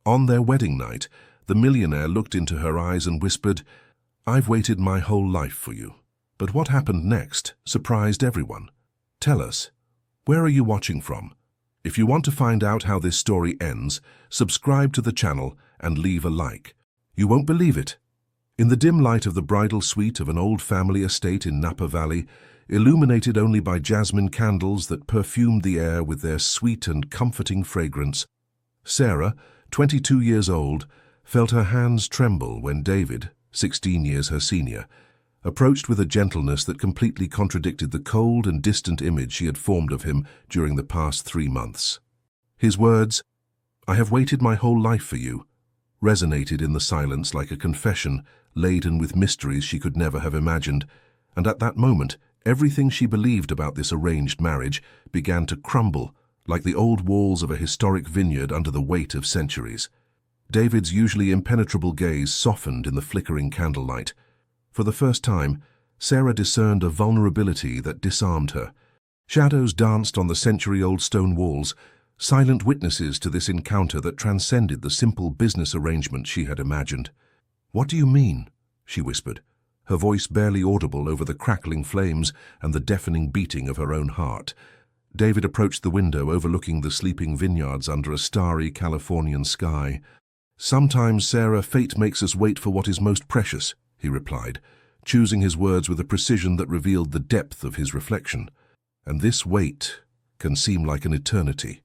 On their wedding night, the millionaire looked into her eyes and whispered, "I've waited my whole life for you." But what happened next surprised everyone. Tell us, where are you watching from? If you want to find out how this story ends, subscribe to the channel and leave a like. You won't believe it. In the dim light of the bridal suite of an old family estate in Napa Valley, illuminated only by jasmine candles that perfumed the air with their sweet and comforting fragrance, Sarah, 22 years old, felt her hands tremble when David, 16 years her senior, approached with a gentleness that completely contradicted the cold and distant image she had formed of him during the past 3 months. His words, "I have waited my whole life for you," resonated in the silence like a confession laden with mysteries she could never have imagined, and at that moment, everything she believed about this arranged marriage began to crumble like the old walls of a historic vineyard under the weight of centuries. David's usually impenetrable gaze softened in the flickering candlelight. For the first time, Sarah discerned a vulnerability that disarmed her. Shadows danced on the century-old stone walls, silent witnesses to this encounter that transcended the simple business arrangement she had imagined. "What do you mean?" she whispered, her voice barely audible over the crackling flames and the deafening beating of her own heart. David approached the window overlooking the sleeping vineyards under a starry Californian sky. "Sometimes, Sarah, fate makes us wait for what is most precious," he replied, choosing his words with a precision that revealed the depth of his reflection. "And this wait can seem like an eternity."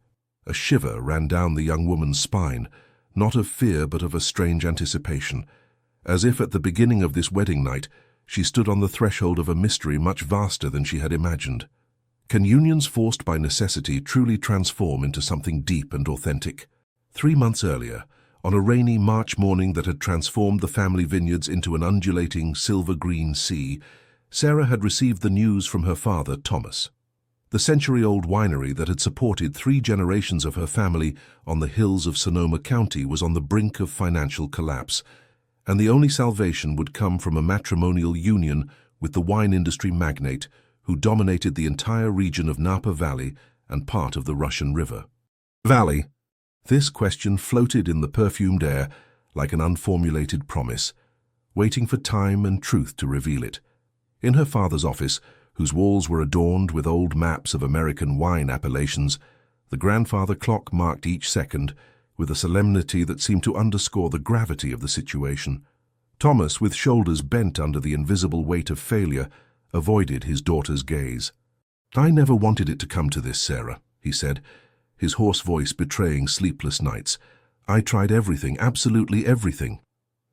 A shiver ran down the young woman's spine, not of fear but of a strange anticipation, as if at the beginning of this wedding night she stood on the threshold of a mystery much vaster than she had imagined. Can unions forced by necessity truly transform into something deep and authentic? 3 months earlier, on a rainy March morning that had transformed the family vineyards into an undulating silver-green sea, Sarah had received the news from her father, Thomas. The century-old winery that had supported 3 generations of her family on the hills of Sonoma County was on the brink of financial collapse, and the only salvation would come from a matrimonial union with the wine industry magnate who dominated the entire region of Napa Valley and part of the Russian River. Valley. This question floated in the perfumed air like an unformulated promise, waiting for time and truth to reveal it. In her father's office, whose walls were adorned with old maps of American wine appellations, the grandfather clock marked each second with a solemnity that seemed to underscore the gravity of the situation. Thomas, with shoulders bent under the invisible weight of failure, avoided his daughter's gaze. "I never wanted it to come to this, Sarah," he said, his hoarse voice betraying sleepless nights. "I tried everything, absolutely everything."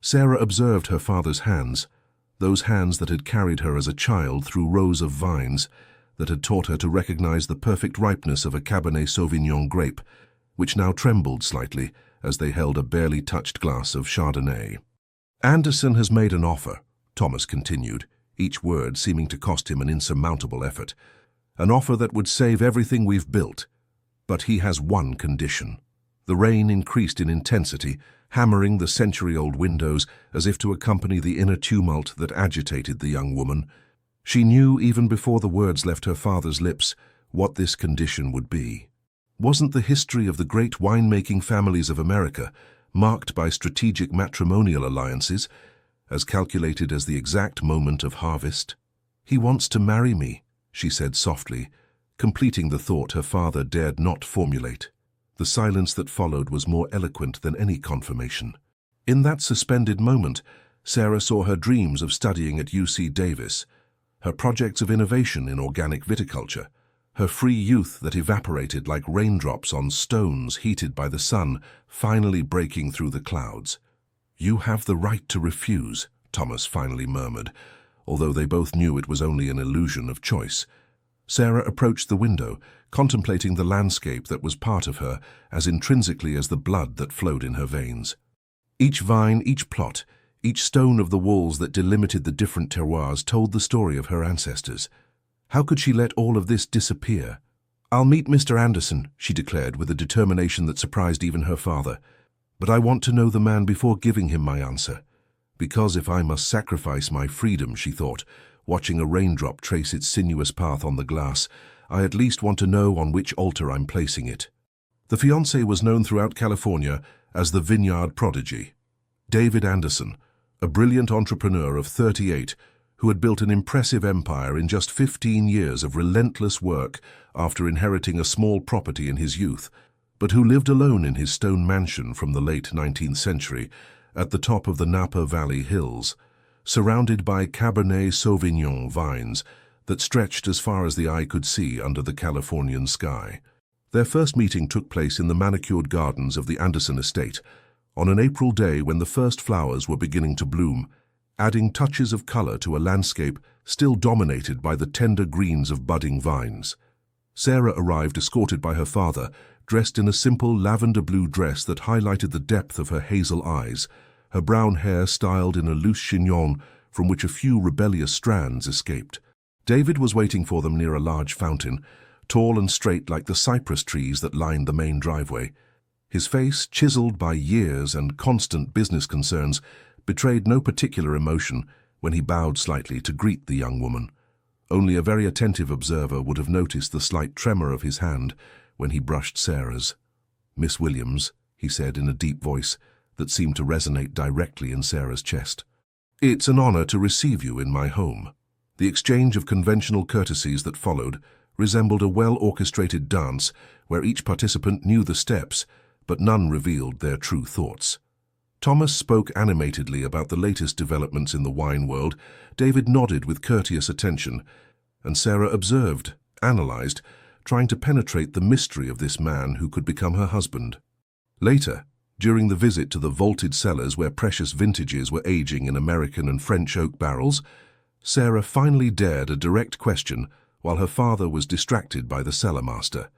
Sarah observed her father's hands, those hands that had carried her as a child through rows of vines, that had taught her to recognize the perfect ripeness of a Cabernet Sauvignon grape, which now trembled slightly as they held a barely touched glass of Chardonnay. "Anderson has made an offer," Thomas continued, each word seeming to cost him an insurmountable effort. "An offer that would save everything we've built. But he has one condition." The rain increased in intensity, hammering the century-old windows as if to accompany the inner tumult that agitated the young woman. She knew even before the words left her father's lips what this condition would be. Wasn't the history of the great winemaking families of America marked by strategic matrimonial alliances, as calculated as the exact moment of harvest? "He wants to marry me," she said softly, completing the thought her father dared not formulate. The silence that followed was more eloquent than any confirmation. In that suspended moment, Sarah saw her dreams of studying at UC Davis, her projects of innovation in organic viticulture, her free youth that evaporated like raindrops on stones heated by the sun, finally breaking through the clouds. "You have the right to refuse," Thomas finally murmured, although they both knew it was only an illusion of choice. Sarah approached the window, contemplating the landscape that was part of her as intrinsically as the blood that flowed in her veins. Each vine, each plot, each stone of the walls that delimited the different terroirs told the story of her ancestors. How could she let all of this disappear? "I'll meet Mr. Anderson," she declared with a determination that surprised even her father. "But I want to know the man before giving him my answer. Because if I must sacrifice my freedom," she thought, watching a raindrop trace its sinuous path on the glass, "I at least want to know on which altar I'm placing it." The fiancé was known throughout California as the vineyard prodigy. David Anderson, a brilliant entrepreneur of 38, who had built an impressive empire in just 15 years of relentless work after inheriting a small property in his youth, but who lived alone in his stone mansion from the late 19th century at the top of the Napa Valley Hills, surrounded by Cabernet Sauvignon vines that stretched as far as the eye could see under the Californian sky. Their first meeting took place in the manicured gardens of the Anderson estate, on an April day when the first flowers were beginning to bloom, adding touches of color to a landscape still dominated by the tender greens of budding vines. Sarah arrived escorted by her father, dressed in a simple lavender-blue dress that highlighted the depth of her hazel eyes, her brown hair styled in a loose chignon from which a few rebellious strands escaped. David was waiting for them near a large fountain, tall and straight like the cypress trees that lined the main driveway. His face, chiseled by years and constant business concerns, betrayed no particular emotion when he bowed slightly to greet the young woman. Only a very attentive observer would have noticed the slight tremor of his hand when he brushed Sarah's. "Miss Williams," he said in a deep voice that seemed to resonate directly in Sarah's chest. "It's an honor to receive you in my home." The exchange of conventional courtesies that followed resembled a well-orchestrated dance where each participant knew the steps, but none revealed their true thoughts. Thomas spoke animatedly about the latest developments in the wine world. David nodded with courteous attention, and Sarah observed, analyzed, trying to penetrate the mystery of this man who could become her husband. Later, during the visit to the vaulted cellars where precious vintages were aging in American and French oak barrels, Sarah finally dared a direct question while her father was distracted by the cellar master.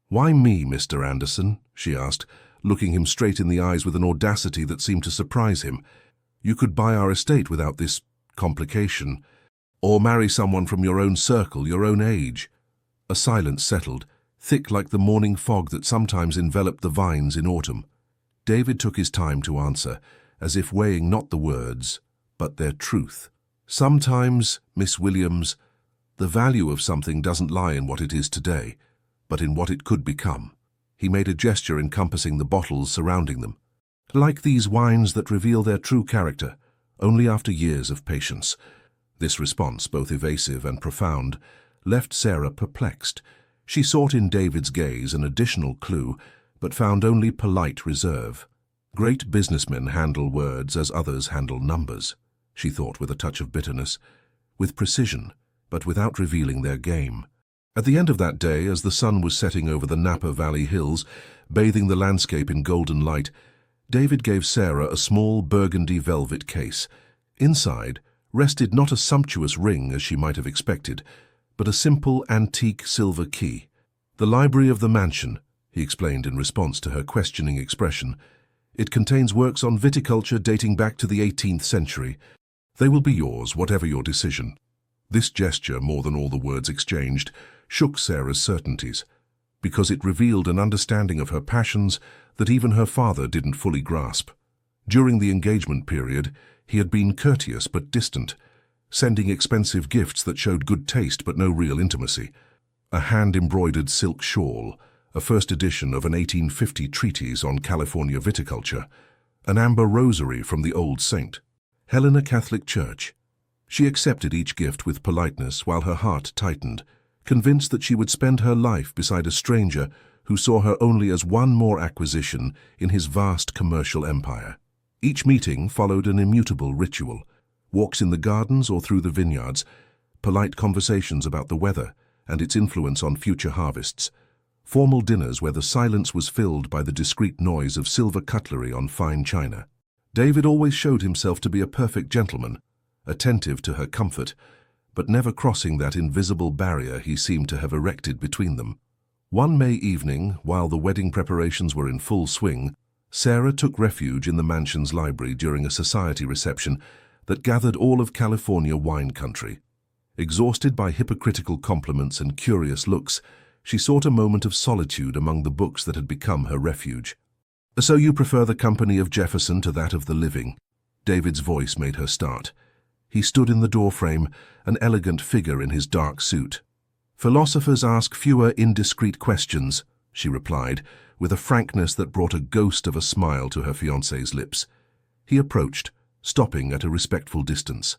"Why me, Mr. Anderson?" she asked, looking him straight in the eyes with an audacity that seemed to surprise him. "You could buy our estate without this complication, or marry someone from your own circle, your own age." A silence settled, thick like the morning fog that sometimes enveloped the vines in autumn. David took his time to answer, as if weighing not the words, but their truth. "Sometimes, Miss Williams, the value of something doesn't lie in what it is today, but in what it could become." He made a gesture encompassing the bottles surrounding them. "Like these wines that reveal their true character, only after years of patience." This response, both evasive and profound, left Sarah perplexed. She sought in David's gaze an additional clue, but found only polite reserve. "Great businessmen handle words as others handle numbers," she thought with a touch of bitterness, "with precision, but without revealing their game." At the end of that day, as the sun was setting over the Napa Valley Hills, bathing the landscape in golden light, David gave Sarah a small burgundy velvet case. Inside rested not a sumptuous ring as she might have expected, but a simple antique silver key. "The library of the mansion," he explained in response to her questioning expression. "It contains works on viticulture dating back to the 18th century. They will be yours, whatever your decision." This gesture, more than all the words exchanged, shook Sarah's certainties, because it revealed an understanding of her passions that even her father didn't fully grasp. During the engagement period, he had been courteous but distant, sending expensive gifts that showed good taste but no real intimacy. A hand-embroidered silk shawl, a first edition of an 1850 treatise on California viticulture, an amber rosary from the Old Saint, Helena Catholic Church. She accepted each gift with politeness while her heart tightened, convinced that she would spend her life beside a stranger who saw her only as one more acquisition in his vast commercial empire. Each meeting followed an immutable ritual: walks in the gardens or through the vineyards, polite conversations about the weather and its influence on future harvests, formal dinners where the silence was filled by the discreet noise of silver cutlery on fine china. David always showed himself to be a perfect gentleman, attentive to her comfort, but never crossing that invisible barrier he seemed to have erected between them. One May evening, while the wedding preparations were in full swing, Sarah took refuge in the mansion's library during a society reception that gathered all of California wine country. Exhausted by hypocritical compliments and curious looks, she sought a moment of solitude among the books that had become her refuge. "So you prefer the company of Jefferson to that of the living?" David's voice made her start. He stood in the doorframe, an elegant figure in his dark suit. "Philosophers ask fewer indiscreet questions," she replied, with a frankness that brought a ghost of a smile to her fiancé's lips. He approached, stopping at a respectful distance.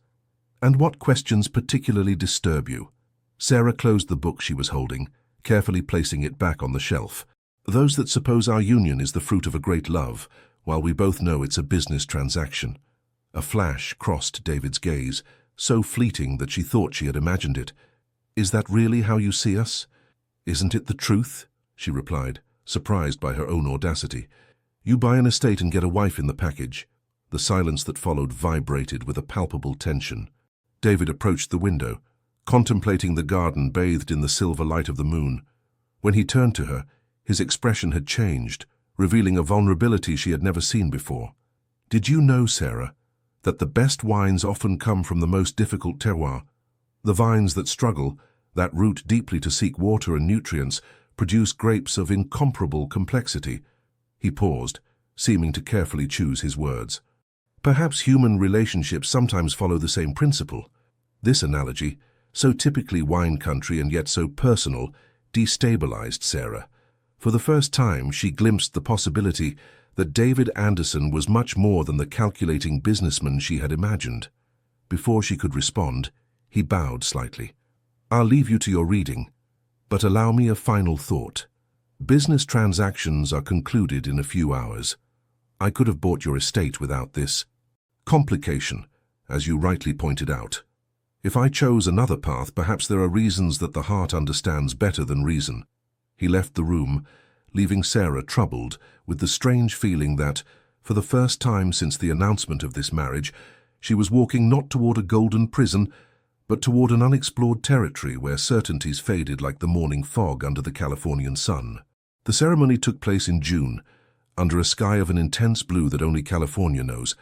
"And what questions particularly disturb you?" Sarah closed the book she was holding, carefully placing it back on the shelf. "Those that suppose our union is the fruit of a great love, while we both know it's a business transaction." A flash crossed David's gaze, so fleeting that she thought she had imagined it. "Is that really how you see us?" "Isn't it the truth?" she replied, surprised by her own audacity. "You buy an estate and get a wife in the package." The silence that followed vibrated with a palpable tension. David approached the window, contemplating the garden bathed in the silver light of the moon. When he turned to her, his expression had changed, revealing a vulnerability she had never seen before. "Did you know, Sarah, that the best wines often come from the most difficult terroir? The vines that struggle, that root deeply to seek water and nutrients, produce grapes of incomparable complexity." He paused, seeming to carefully choose his words. "Perhaps human relationships sometimes follow the same principle." This analogy, so typically wine country and yet so personal, destabilized Sarah. For the first time, she glimpsed the possibility that David Anderson was much more than the calculating businessman she had imagined. Before she could respond, he bowed slightly. "I'll leave you to your reading, but allow me a final thought. Business transactions are concluded in a few hours. I could have bought your estate without this complication, as you rightly pointed out. If I chose another path, perhaps there are reasons that the heart understands better than reason." He left the room, leaving Sarah troubled with the strange feeling that, for the first time since the announcement of this marriage, she was walking not toward a golden prison, but toward an unexplored territory where certainties faded like the morning fog under the Californian sun. The ceremony took place in June, under a sky of an intense blue that only California knows,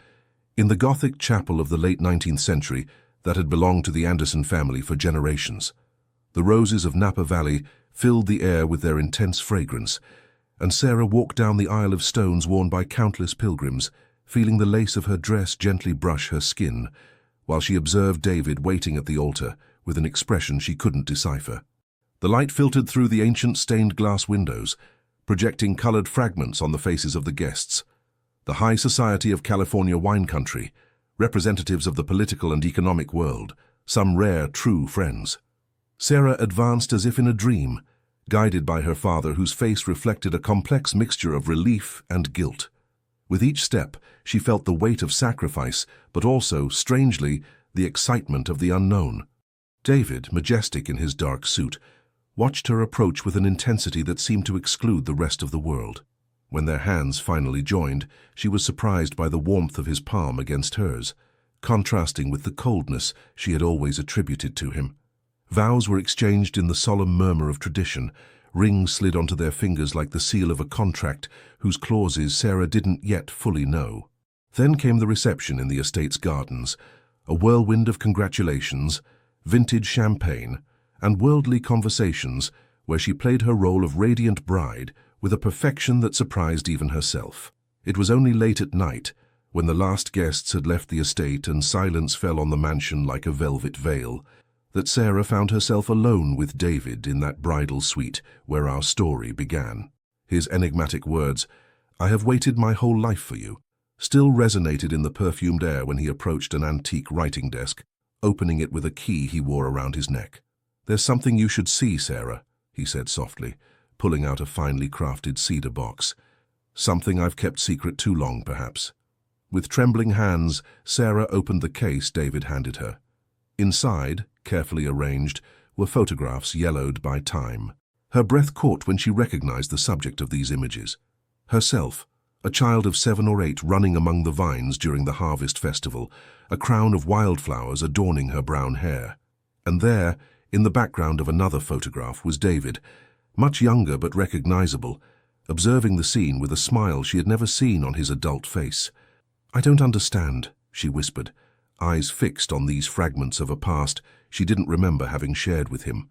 in the Gothic chapel of the late 19th century that had belonged to the Anderson family for generations. The roses of Napa Valley filled the air with their intense fragrance, and Sarah walked down the aisle of stones worn by countless pilgrims, feeling the lace of her dress gently brush her skin, while she observed David waiting at the altar with an expression she couldn't decipher. The light filtered through the ancient stained glass windows, projecting colored fragments on the faces of the guests. The high society of California wine country, representatives of the political and economic world, some rare true friends. Sarah advanced as if in a dream, guided by her father whose face reflected a complex mixture of relief and guilt. With each step, she felt the weight of sacrifice, but also, strangely, the excitement of the unknown. David, majestic in his dark suit, watched her approach with an intensity that seemed to exclude the rest of the world. When their hands finally joined, she was surprised by the warmth of his palm against hers, contrasting with the coldness she had always attributed to him. Vows were exchanged in the solemn murmur of tradition. Rings slid onto their fingers like the seal of a contract whose clauses Sarah didn't yet fully know. Then came the reception in the estate's gardens, a whirlwind of congratulations, vintage champagne, and worldly conversations where she played her role of radiant bride with a perfection that surprised even herself. It was only late at night, when the last guests had left the estate and silence fell on the mansion like a velvet veil, that Sarah found herself alone with David in that bridal suite where our story began. His enigmatic words, "I have waited my whole life for you," still resonated in the perfumed air when he approached an antique writing desk, opening it with a key he wore around his neck. "There's something you should see, Sarah," he said softly, pulling out a finely crafted cedar box. "Something I've kept secret too long, perhaps." With trembling hands, Sarah opened the case David handed her. Inside, carefully arranged, were photographs yellowed by time. Her breath caught when she recognized the subject of these images. Herself, a child of 7 or 8 running among the vines during the harvest festival, a crown of wildflowers adorning her brown hair. And there, in the background of another photograph, was David, much younger but recognizable, observing the scene with a smile she had never seen on his adult face. "I don't understand," she whispered, eyes fixed on these fragments of a past she didn't remember having shared with him.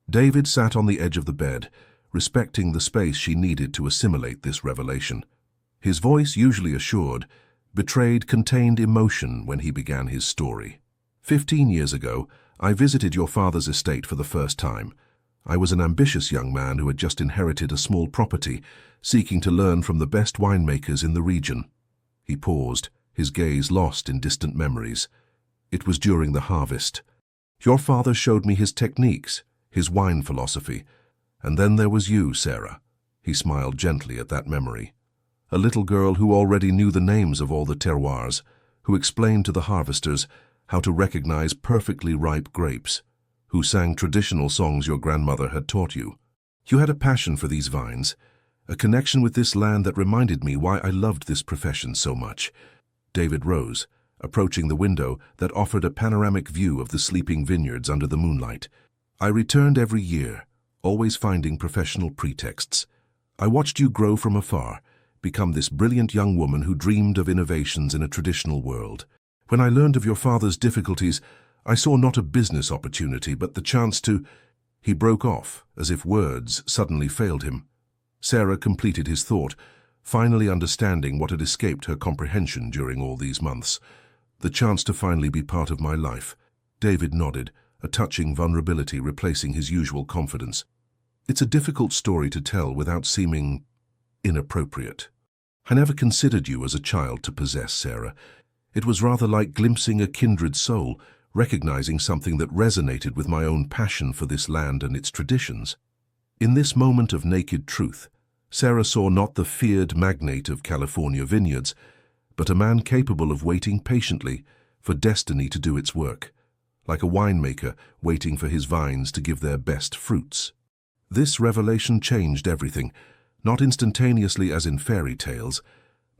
David sat on the edge of the bed, respecting the space she needed to assimilate this revelation. His voice, usually assured, betrayed contained emotion when he began his story. 15 years ago, I visited your father's estate for the first time. I was an ambitious young man who had just inherited a small property, seeking to learn from the best winemakers in the region. He paused, his gaze lost in distant memories. It was during the harvest. Your father showed me his techniques, his wine philosophy. And then there was you, Sarah. He smiled gently at that memory. A little girl who already knew the names of all the terroirs, who explained to the harvesters how to recognize perfectly ripe grapes, who sang traditional songs your grandmother had taught you. You had a passion for these vines, a connection with this land that reminded me why I loved this profession so much. David rose, approaching the window that offered a panoramic view of the sleeping vineyards under the moonlight. I returned every year, always finding professional pretexts. I watched you grow from afar, become this brilliant young woman who dreamed of innovations in a traditional world. When I learned of your father's difficulties, I saw not a business opportunity, but the chance to... He broke off, as if words suddenly failed him. Sarah completed his thought, finally understanding what had escaped her comprehension during all these months. The chance to finally be part of my life. David nodded, a touching vulnerability replacing his usual confidence. It's a difficult story to tell without seeming inappropriate. I never considered you as a child to possess, Sarah. It was rather like glimpsing a kindred soul, recognizing something that resonated with my own passion for this land and its traditions. In this moment of naked truth, Sarah saw not the feared magnate of California vineyards, but a man capable of waiting patiently for destiny to do its work, like a winemaker waiting for his vines to give their best fruits. This revelation changed everything, not instantaneously as in fairy tales,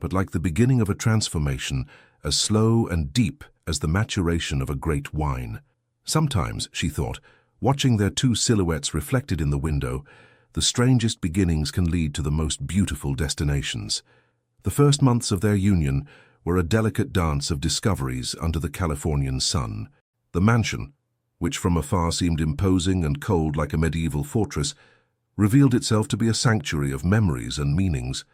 but like the beginning of a transformation as slow and deep as the maturation of a great wine. Sometimes, she thought, watching their two silhouettes reflected in the window, the strangest beginnings can lead to the most beautiful destinations. The first months of their union were a delicate dance of discoveries under the Californian sun. The mansion, which from afar seemed imposing and cold like a medieval fortress, revealed itself to be a sanctuary of memories and meanings.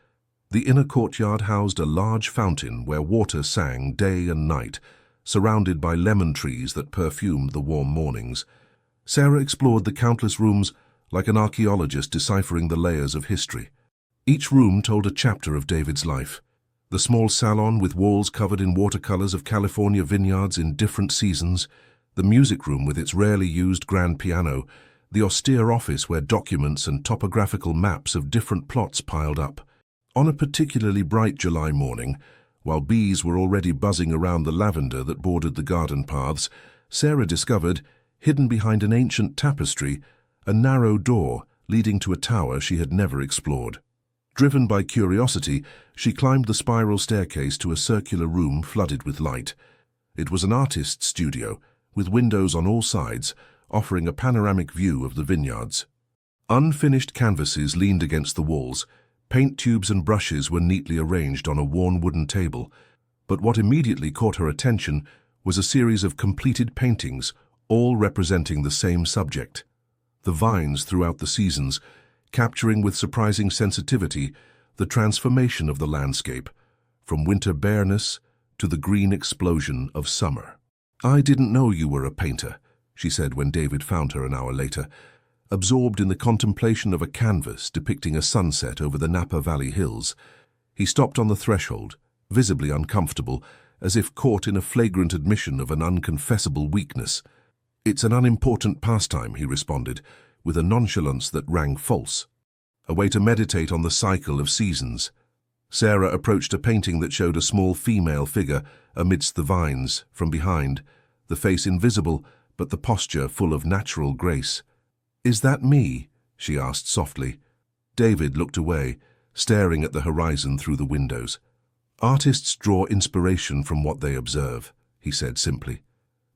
The inner courtyard housed a large fountain where water sang day and night, surrounded by lemon trees that perfumed the warm mornings. Sarah explored the countless rooms like an archaeologist deciphering the layers of history. Each room told a chapter of David's life. The small salon with walls covered in watercolors of California vineyards in different seasons, the music room with its rarely used grand piano, the austere office where documents and topographical maps of different plots piled up. On a particularly bright July morning, while bees were already buzzing around the lavender that bordered the garden paths, Sarah discovered, hidden behind an ancient tapestry, a narrow door leading to a tower she had never explored. Driven by curiosity, she climbed the spiral staircase to a circular room flooded with light. It was an artist's studio, with windows on all sides, offering a panoramic view of the vineyards. Unfinished canvases leaned against the walls. Paint tubes and brushes were neatly arranged on a worn wooden table, but what immediately caught her attention was a series of completed paintings, all representing the same subject. The vines throughout the seasons, capturing with surprising sensitivity the transformation of the landscape, from winter bareness to the green explosion of summer. "I didn't know you were a painter," she said when David found her an hour later, absorbed in the contemplation of a canvas depicting a sunset over the Napa Valley hills. He stopped on the threshold, visibly uncomfortable, as if caught in a flagrant admission of an unconfessable weakness. "It's an unimportant pastime," he responded, with a nonchalance that rang false. "A way to meditate on the cycle of seasons." Sarah approached a painting that showed a small female figure amidst the vines, from behind, the face invisible, but the posture full of natural grace. "Is that me?" she asked softly. David looked away, staring at the horizon through the windows. "Artists draw inspiration from what they observe," he said simply.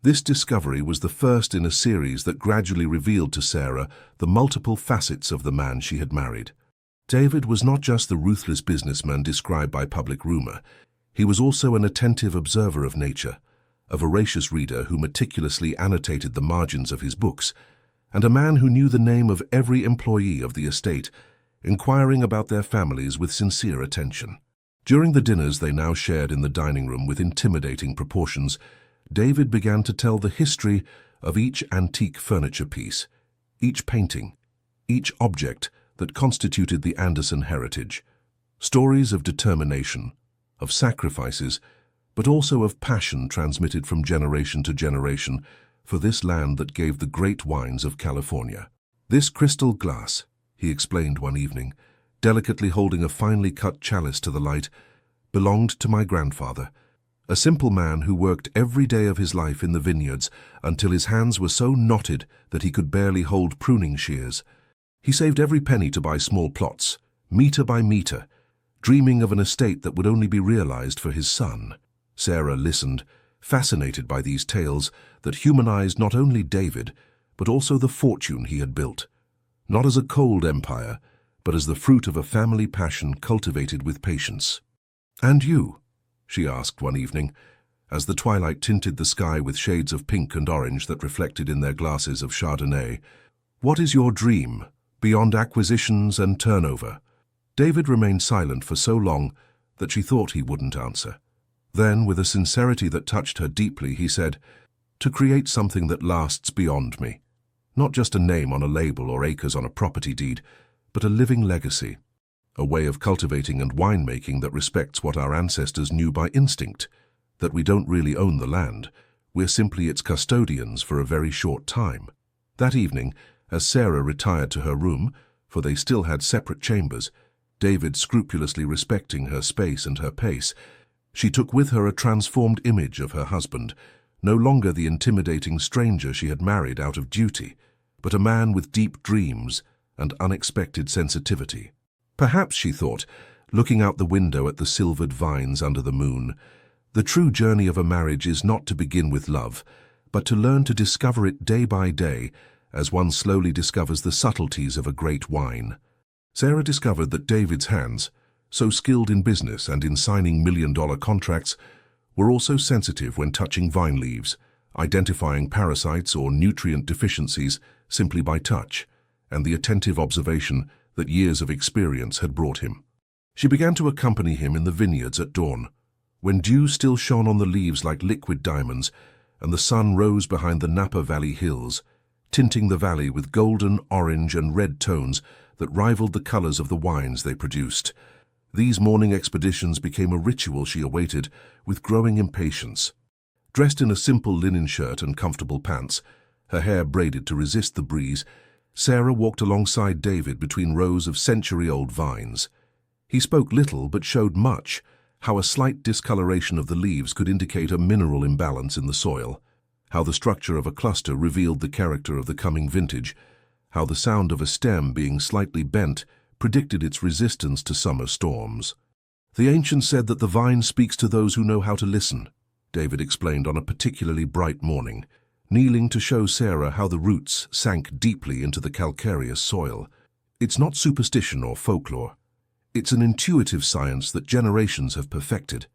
This discovery was the first in a series that gradually revealed to Sarah the multiple facets of the man she had married. David was not just the ruthless businessman described by public rumor. He was also an attentive observer of nature, a voracious reader who meticulously annotated the margins of his books, and a man who knew the name of every employee of the estate, inquiring about their families with sincere attention. During the dinners they now shared in the dining room with intimidating proportions, David began to tell the history of each antique furniture piece, each painting, each object that constituted the Anderson heritage. Stories of determination, of sacrifices, but also of passion transmitted from generation to generation for this land that gave the great wines of California. This crystal glass, he explained one evening, delicately holding a finely cut chalice to the light, belonged to my grandfather, a simple man who worked every day of his life in the vineyards until his hands were so knotted that he could barely hold pruning shears. He saved every penny to buy small plots, meter by meter, dreaming of an estate that would only be realized for his son. Sarah listened, fascinated by these tales that humanized not only David, but also the fortune he had built, not as a cold empire, but as the fruit of a family passion cultivated with patience. "And you?" she asked one evening, as the twilight tinted the sky with shades of pink and orange that reflected in their glasses of Chardonnay. "What is your dream, beyond acquisitions and turnover?" David remained silent for so long that she thought he wouldn't answer. Then, with a sincerity that touched her deeply, he said, "To create something that lasts beyond me. Not just a name on a label or acres on a property deed, but a living legacy. A way of cultivating and winemaking that respects what our ancestors knew by instinct, that we don't really own the land, we're simply its custodians for a very short time." That evening, as Sarah retired to her room, for they still had separate chambers, David scrupulously respecting her space and her pace, she took with her a transformed image of her husband, no longer the intimidating stranger she had married out of duty, but a man with deep dreams and unexpected sensitivity. Perhaps, she thought, looking out the window at the silvered vines under the moon, the true journey of a marriage is not to begin with love, but to learn to discover it day by day as one slowly discovers the subtleties of a great wine. Sarah discovered that David's hands, so skilled in business and in signing million-dollar contracts, were also sensitive when touching vine leaves, identifying parasites or nutrient deficiencies simply by touch, and the attentive observation that years of experience had brought him. She began to accompany him in the vineyards at dawn, when dew still shone on the leaves like liquid diamonds, and the sun rose behind the Napa Valley hills, tinting the valley with golden, orange, and red tones that rivaled the colors of the wines they produced. These morning expeditions became a ritual she awaited with growing impatience. Dressed in a simple linen shirt and comfortable pants, her hair braided to resist the breeze, Sarah walked alongside David between rows of century-old vines. He spoke little but showed much, how a slight discoloration of the leaves could indicate a mineral imbalance in the soil, how the structure of a cluster revealed the character of the coming vintage, how the sound of a stem being slightly bent predicted its resistance to summer storms. "The ancients said that the vine speaks to those who know how to listen," David explained on a particularly bright morning, kneeling to show Sarah how the roots sank deeply into the calcareous soil. "It's not superstition or folklore. It's an intuitive science that generations have perfected."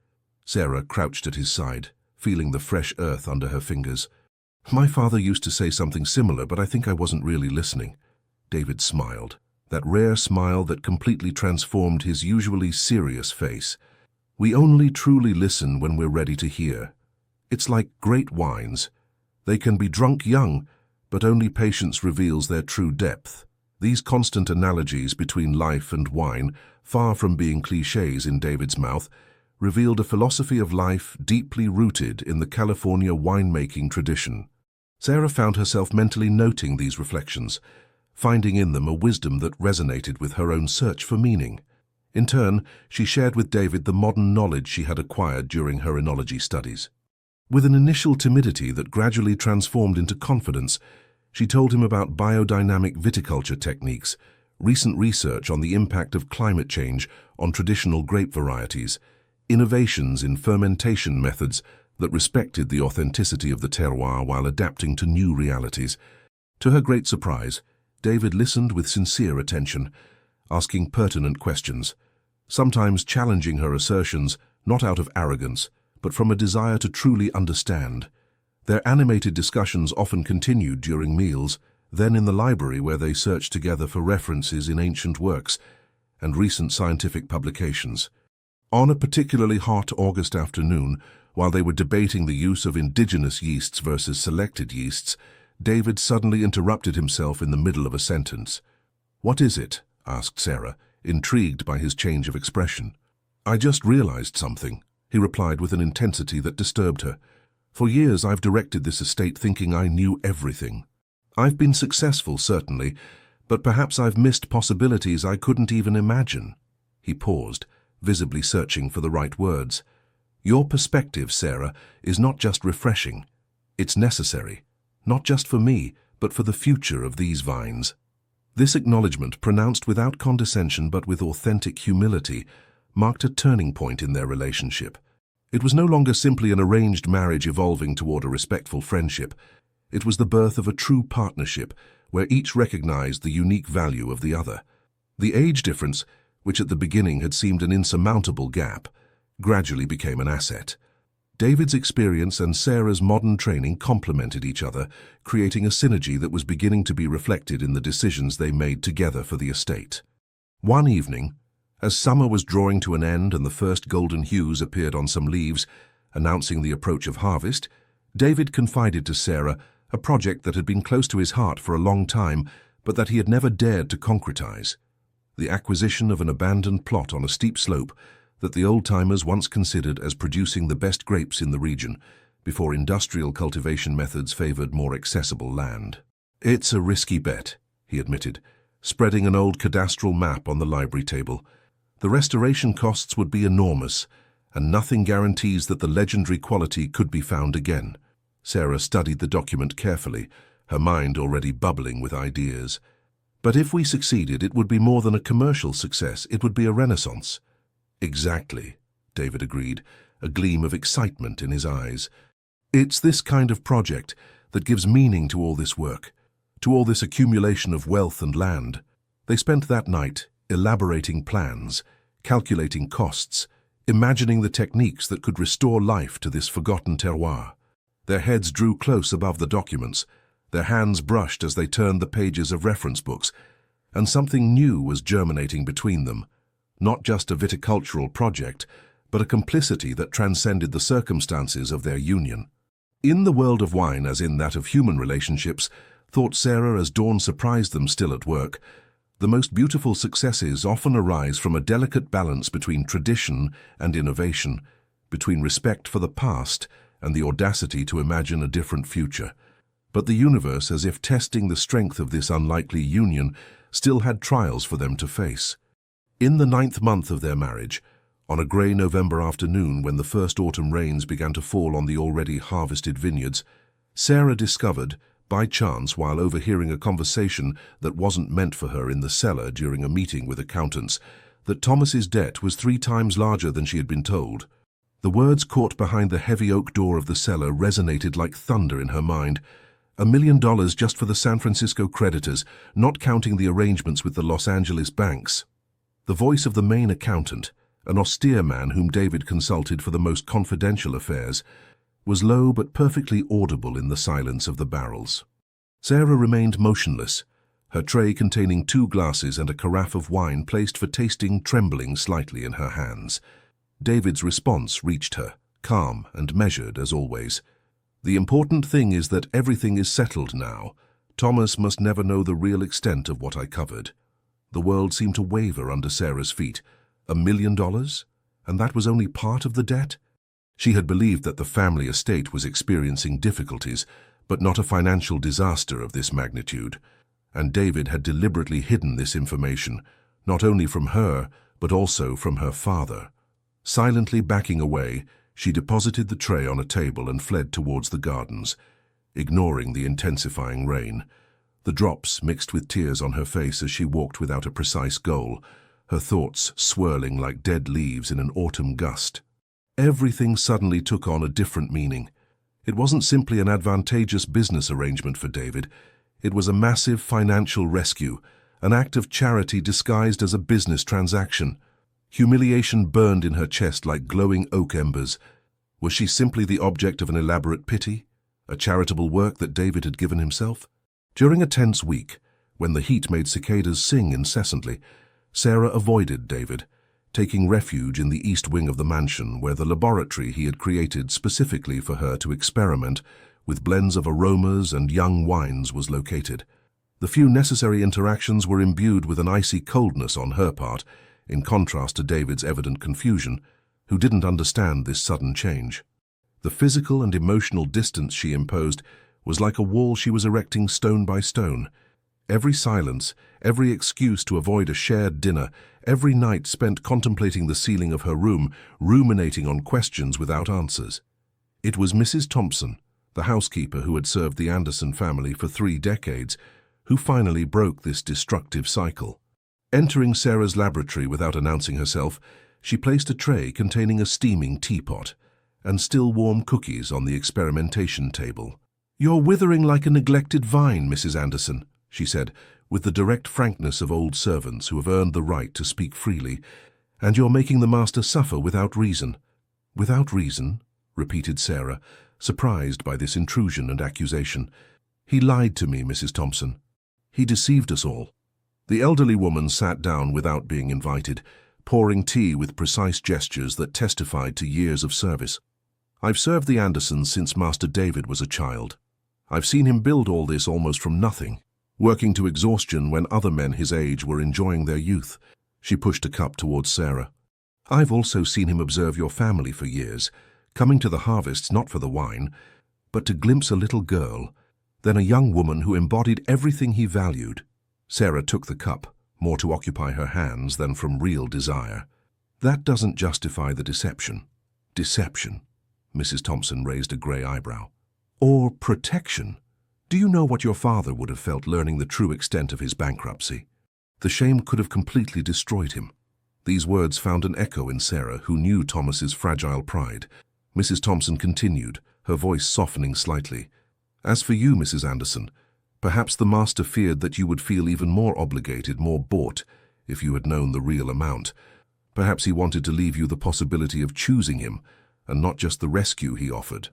Sarah crouched at his side, feeling the fresh earth under her fingers. "My father used to say something similar, but I think I wasn't really listening." David smiled, that rare smile that completely transformed his usually serious face. "We only truly listen when we're ready to hear. It's like great wines. They can be drunk young, but only patience reveals their true depth." These constant analogies between life and wine, far from being clichés in David's mouth, revealed a philosophy of life deeply rooted in the California winemaking tradition. Sarah found herself mentally noting these reflections, finding in them a wisdom that resonated with her own search for meaning. In turn, she shared with David the modern knowledge she had acquired during her enology studies. With an initial timidity that gradually transformed into confidence, she told him about biodynamic viticulture techniques, recent research on the impact of climate change on traditional grape varieties, innovations in fermentation methods that respected the authenticity of the terroir while adapting to new realities. To her great surprise, David listened with sincere attention, asking pertinent questions, sometimes challenging her assertions not out of arrogance, but from a desire to truly understand. Their animated discussions often continued during meals, then in the library where they searched together for references in ancient works and recent scientific publications. On a particularly hot August afternoon, while they were debating the use of indigenous yeasts versus selected yeasts, David suddenly interrupted himself in the middle of a sentence. "What is it?" asked Sarah, intrigued by his change of expression. "I just realized something," he replied with an intensity that disturbed her. "For years I've directed this estate thinking I knew everything. I've been successful, certainly, but perhaps I've missed possibilities I couldn't even imagine." He paused, visibly searching for the right words. "Your perspective, Sarah, is not just refreshing. It's necessary, not just for me, but for the future of these vines." This acknowledgement, pronounced without condescension but with authentic humility, marked a turning point in their relationship. It was no longer simply an arranged marriage evolving toward a respectful friendship. It was the birth of a true partnership where each recognized the unique value of the other. The age difference, which at the beginning had seemed an insurmountable gap, gradually became an asset. David's experience and Sarah's modern training complemented each other, creating a synergy that was beginning to be reflected in the decisions they made together for the estate. One evening, as summer was drawing to an end and the first golden hues appeared on some leaves, announcing the approach of harvest, David confided to Sarah a project that had been close to his heart for a long time, but that he had never dared to concretize: the acquisition of an abandoned plot on a steep slope that the old-timers once considered as producing the best grapes in the region, before industrial cultivation methods favored more accessible land. "It's a risky bet," he admitted, spreading an old cadastral map on the library table. "The restoration costs would be enormous, and nothing guarantees that the legendary quality could be found again." Sarah studied the document carefully, her mind already bubbling with ideas. "But if we succeeded, it would be more than a commercial success. It would be a renaissance." "Exactly," David agreed, a gleam of excitement in his eyes. "It's this kind of project that gives meaning to all this work, to all this accumulation of wealth and land." They spent that night elaborating plans, calculating costs, imagining the techniques that could restore life to this forgotten terroir. Their heads drew close above the documents, their hands brushed as they turned the pages of reference books, and something new was germinating between them. Not just a viticultural project, but a complicity that transcended the circumstances of their union. In the world of wine, as in that of human relationships, thought Sarah as dawn surprised them still at work, the most beautiful successes often arise from a delicate balance between tradition and innovation, between respect for the past and the audacity to imagine a different future. But the universe, as if testing the strength of this unlikely union, still had trials for them to face. In the 9th month of their marriage, on a grey November afternoon when the first autumn rains began to fall on the already harvested vineyards, Sarah discovered, by chance while overhearing a conversation that wasn't meant for her in the cellar during a meeting with accountants, that Thomas's debt was 3 times larger than she had been told. The words caught behind the heavy oak door of the cellar resonated like thunder in her mind. $1 million just for the San Francisco creditors, not counting the arrangements with the Los Angeles banks. The voice of the main accountant, an austere man whom David consulted for the most confidential affairs, was low but perfectly audible in the silence of the barrels. Sarah remained motionless, her tray containing 2 glasses and a carafe of wine placed for tasting trembling slightly in her hands. David's response reached her, calm and measured as always. "The important thing is that everything is settled now. Thomas must never know the real extent of what I covered." The world seemed to waver under Sarah's feet. $1 million? And that was only part of the debt? She had believed that the family estate was experiencing difficulties, but not a financial disaster of this magnitude. And David had deliberately hidden this information, not only from her, but also from her father. Silently backing away, she deposited the tray on a table and fled towards the gardens, ignoring the intensifying rain. The drops mixed with tears on her face as she walked without a precise goal, her thoughts swirling like dead leaves in an autumn gust. Everything suddenly took on a different meaning. It wasn't simply an advantageous business arrangement for David. It was a massive financial rescue, an act of charity disguised as a business transaction. Humiliation burned in her chest like glowing oak embers. Was she simply the object of an elaborate pity, a charitable work that David had given himself? During a tense week, when the heat made cicadas sing incessantly, Sarah avoided David, taking refuge in the east wing of the mansion where the laboratory he had created specifically for her to experiment with blends of aromas and young wines was located. The few necessary interactions were imbued with an icy coldness on her part, in contrast to David's evident confusion, who didn't understand this sudden change. The physical and emotional distance she imposed was like a wall she was erecting stone by stone. Every silence, every excuse to avoid a shared dinner, every night spent contemplating the ceiling of her room, ruminating on questions without answers. It was Mrs. Thompson, the housekeeper who had served the Anderson family for 3 decades, who finally broke this destructive cycle. Entering Sarah's laboratory without announcing herself, she placed a tray containing a steaming teapot and still warm cookies on the experimentation table. "You're withering like a neglected vine, Mrs. Anderson," she said, with the direct frankness of old servants who have earned the right to speak freely, "and you're making the master suffer without reason." "Without reason?" repeated Sarah, surprised by this intrusion and accusation. "He lied to me, Mrs. Thompson. He deceived us all." The elderly woman sat down without being invited, pouring tea with precise gestures that testified to years of service. "I've served the Andersons since Master David was a child. I've seen him build all this almost from nothing, working to exhaustion when other men his age were enjoying their youth." She pushed a cup towards Sarah. "I've also seen him observe your family for years, coming to the harvests not for the wine, but to glimpse a little girl, then a young woman who embodied everything he valued." Sarah took the cup, more to occupy her hands than from real desire. "That doesn't justify the deception." "Deception?" Mrs. Thompson raised a grey eyebrow. "Or protection? Do you know what your father would have felt learning the true extent of his bankruptcy? The shame could have completely destroyed him." These words found an echo in Sarah, who knew Thomas's fragile pride. Mrs. Thompson continued, her voice softening slightly. "As for you, Mrs. Anderson, perhaps the master feared that you would feel even more obligated, more bought, if you had known the real amount. Perhaps he wanted to leave you the possibility of choosing him, and not just the rescue he offered."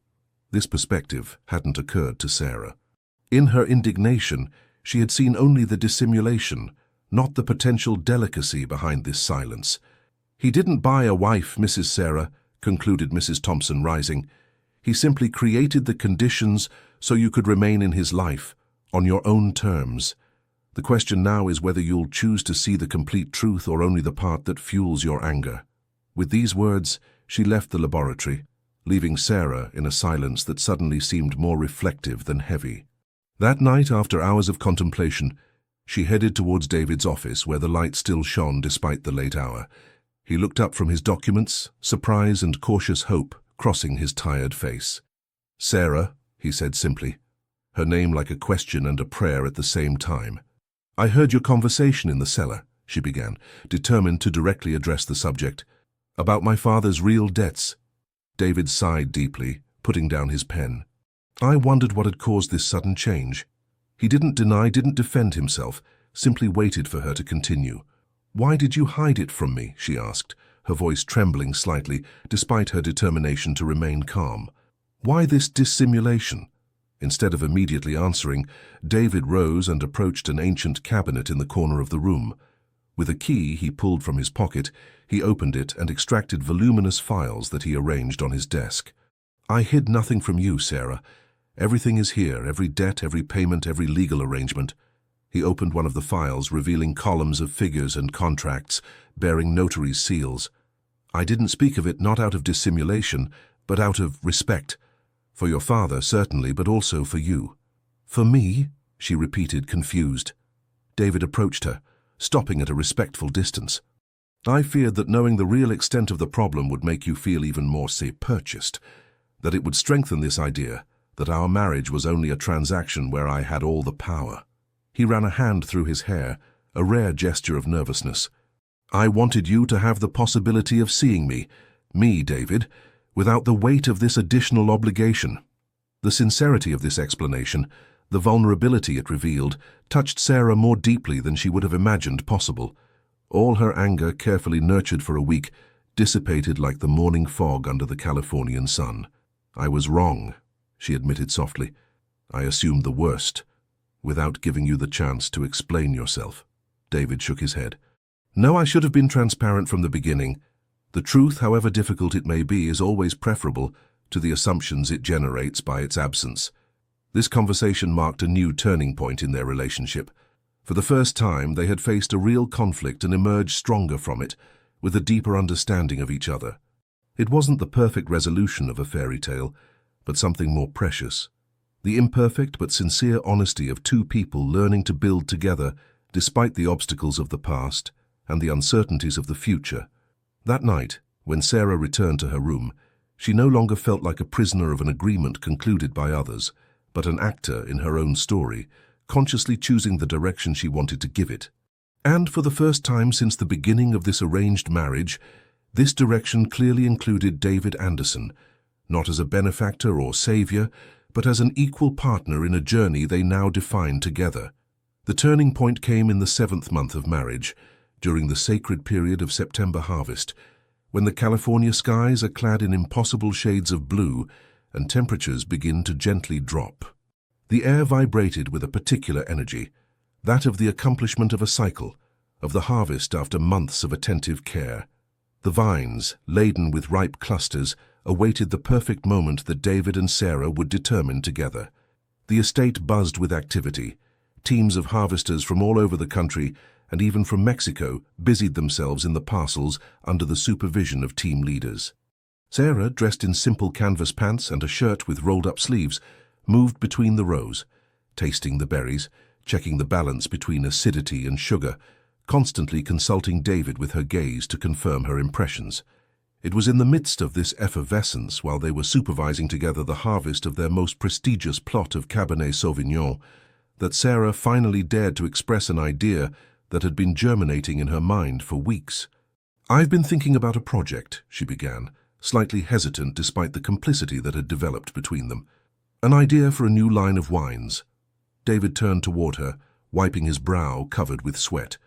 This perspective hadn't occurred to Sarah. In her indignation, she had seen only the dissimulation, not the potential delicacy behind this silence. "He didn't buy a wife, Mrs. Sarah," concluded Mrs. Thompson, rising. "He simply created the conditions so you could remain in his life, on your own terms. The question now is whether you'll choose to see the complete truth or only the part that fuels your anger." With these words, she left the laboratory, leaving Sarah in a silence that suddenly seemed more reflective than heavy. That night, after hours of contemplation, she headed towards David's office, where the light still shone despite the late hour. He looked up from his documents, surprise and cautious hope crossing his tired face. "Sarah," he said simply, her name like a question and a prayer at the same time. "I heard your conversation in the cellar," she began, determined to directly address the subject. "About my father's real debts." David sighed deeply, putting down his pen. "I wondered what had caused this sudden change." He didn't deny, didn't defend himself, simply waited for her to continue. "Why did you hide it from me?" she asked, her voice trembling slightly, despite her determination to remain calm. "Why this dissimulation?" Instead of immediately answering, David rose and approached an ancient cabinet in the corner of the room. With a key he pulled from his pocket, he opened it and extracted voluminous files that he arranged on his desk. "I hid nothing from you, Sarah. Everything is here, every debt, every payment, every legal arrangement." He opened one of the files, revealing columns of figures and contracts, bearing notaries' seals. "I didn't speak of it not out of dissimulation, but out of respect. For your father, certainly, but also for you." "For me?" she repeated, confused. David approached her, stopping at a respectful distance. "I feared that knowing the real extent of the problem would make you feel even more, say, purchased, that it would strengthen this idea, that our marriage was only a transaction where I had all the power." He ran a hand through his hair, a rare gesture of nervousness. "I wanted you to have the possibility of seeing me, David, without the weight of this additional obligation." The sincerity of this explanation, the vulnerability it revealed, touched Sarah more deeply than she would have imagined possible. All her anger, carefully nurtured for a week, dissipated like the morning fog under the Californian sun. "I was wrong," she admitted softly. "I assumed the worst, without giving you the chance to explain yourself." David shook his head. "No, I should have been transparent from the beginning. The truth, however difficult it may be, is always preferable to the assumptions it generates by its absence." This conversation marked a new turning point in their relationship. For the first time, they had faced a real conflict and emerged stronger from it, with a deeper understanding of each other. It wasn't the perfect resolution of a fairy tale, but something more precious. The imperfect but sincere honesty of two people learning to build together despite the obstacles of the past and the uncertainties of the future. That night, when Sarah returned to her room, she no longer felt like a prisoner of an agreement concluded by others, but an actor in her own story, consciously choosing the direction she wanted to give it. And for the first time since the beginning of this arranged marriage, this direction clearly included David Anderson, not as a benefactor or savior, but as an equal partner in a journey they now defined together. The turning point came in the 7th month of marriage, during the sacred period of September harvest, when the California skies are clad in impossible shades of blue and temperatures begin to gently drop. The air vibrated with a particular energy, that of the accomplishment of a cycle, of the harvest after months of attentive care. The vines, laden with ripe clusters, awaited the perfect moment that David and Sarah would determine together. The estate buzzed with activity. Teams of harvesters from all over the country, and even from Mexico, busied themselves in the parcels under the supervision of team leaders. Sarah, dressed in simple canvas pants and a shirt with rolled-up sleeves, moved between the rows, tasting the berries, checking the balance between acidity and sugar, constantly consulting David with her gaze to confirm her impressions. It was in the midst of this effervescence, while they were supervising together the harvest of their most prestigious plot of Cabernet Sauvignon, that Sarah finally dared to express an idea that had been germinating in her mind for weeks. "I've been thinking about a project," she began, slightly hesitant despite the complicity that had developed between them. "An idea for a new line of wines." David turned toward her, wiping his brow covered with sweat.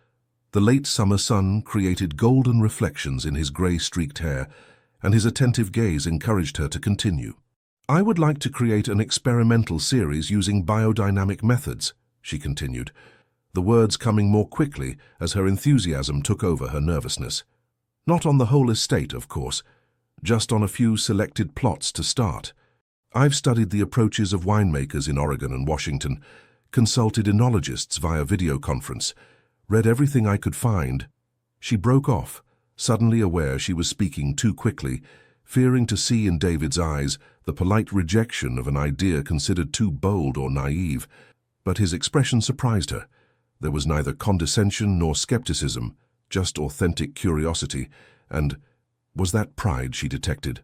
The late summer sun created golden reflections in his grey-streaked hair, and his attentive gaze encouraged her to continue. "I would like to create an experimental series using biodynamic methods," she continued, the words coming more quickly as her enthusiasm took over her nervousness. "Not on the whole estate, of course, just on a few selected plots to start. I've studied the approaches of winemakers in Oregon and Washington, consulted enologists via video conference, read everything I could find." She broke off, suddenly aware she was speaking too quickly, fearing to see in David's eyes the polite rejection of an idea considered too bold or naive. But his expression surprised her. There was neither condescension nor skepticism, just authentic curiosity, and was that pride she detected?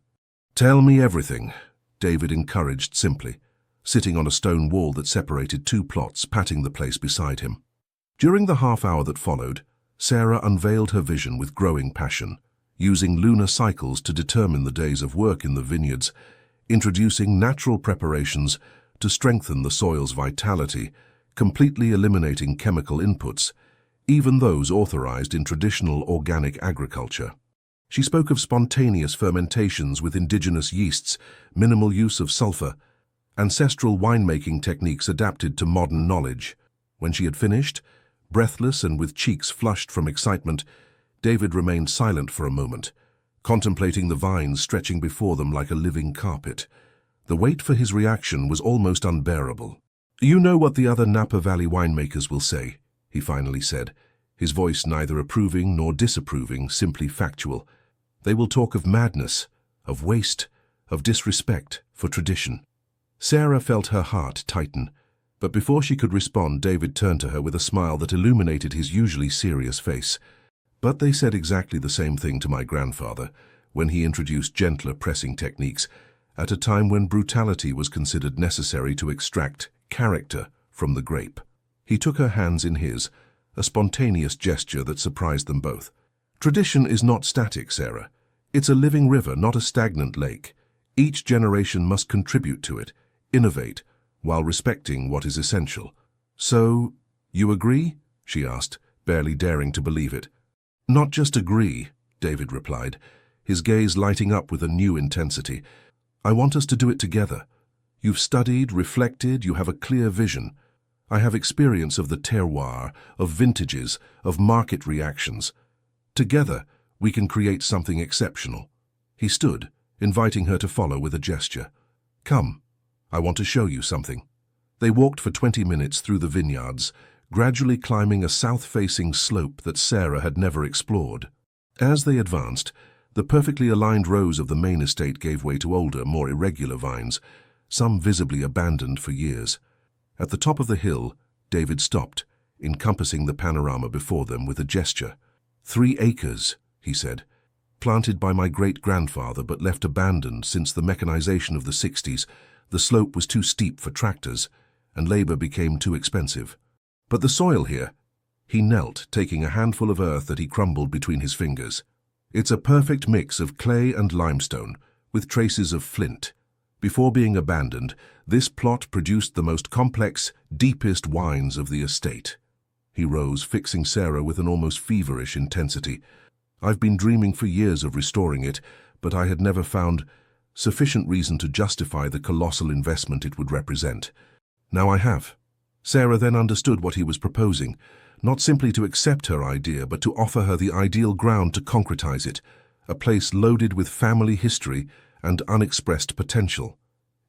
"Tell me everything," David encouraged simply, sitting on a stone wall that separated two plots, patting the place beside him. During the half-hour that followed, Sarah unveiled her vision with growing passion, using lunar cycles to determine the days of work in the vineyards, introducing natural preparations to strengthen the soil's vitality, completely eliminating chemical inputs, even those authorized in traditional organic agriculture. She spoke of spontaneous fermentations with indigenous yeasts, minimal use of sulfur, ancestral winemaking techniques adapted to modern knowledge. When she had finished, breathless and with cheeks flushed from excitement, David remained silent for a moment, contemplating the vines stretching before them like a living carpet. The wait for his reaction was almost unbearable. "You know what the other Napa Valley winemakers will say," he finally said, his voice neither approving nor disapproving, simply factual. "They will talk of madness, of waste, of disrespect for tradition." Sarah felt her heart tighten, but before she could respond, David turned to her with a smile that illuminated his usually serious face. "But they said exactly the same thing to my grandfather when he introduced gentler pressing techniques at a time when brutality was considered necessary to extract character from the grape." He took her hands in his, a spontaneous gesture that surprised them both. "Tradition is not static, Sarah. It's a living river, not a stagnant lake. Each generation must contribute to it, innovate, while respecting what is essential." "So, you agree?" she asked, barely daring to believe it. "Not just agree," David replied, his gaze lighting up with a new intensity. "I want us to do it together. You've studied, reflected, you have a clear vision. I have experience of the terroir, of vintages, of market reactions. Together, we can create something exceptional." He stood, inviting her to follow with a gesture. "Come, I want to show you something." They walked for 20 minutes through the vineyards, gradually climbing a south-facing slope that Sarah had never explored. As they advanced, the perfectly aligned rows of the main estate gave way to older, more irregular vines, some visibly abandoned for years. At the top of the hill, David stopped, encompassing the panorama before them with a gesture. 3 acres, he said, planted by my great-grandfather but left abandoned since the mechanization of the 60s. The slope was too steep for tractors, and labor became too expensive. But the soil here, he knelt, taking a handful of earth that he crumbled between his fingers. It's a perfect mix of clay and limestone, with traces of flint. Before being abandoned, this plot produced the most complex, deepest wines of the estate. He rose, fixing Sarah with an almost feverish intensity. I've been dreaming for years of restoring it, but I had never found sufficient reason to justify the colossal investment it would represent. Now I have. Sarah then understood what he was proposing, not simply to accept her idea, but to offer her the ideal ground to concretize it, a place loaded with family history and unexpressed potential.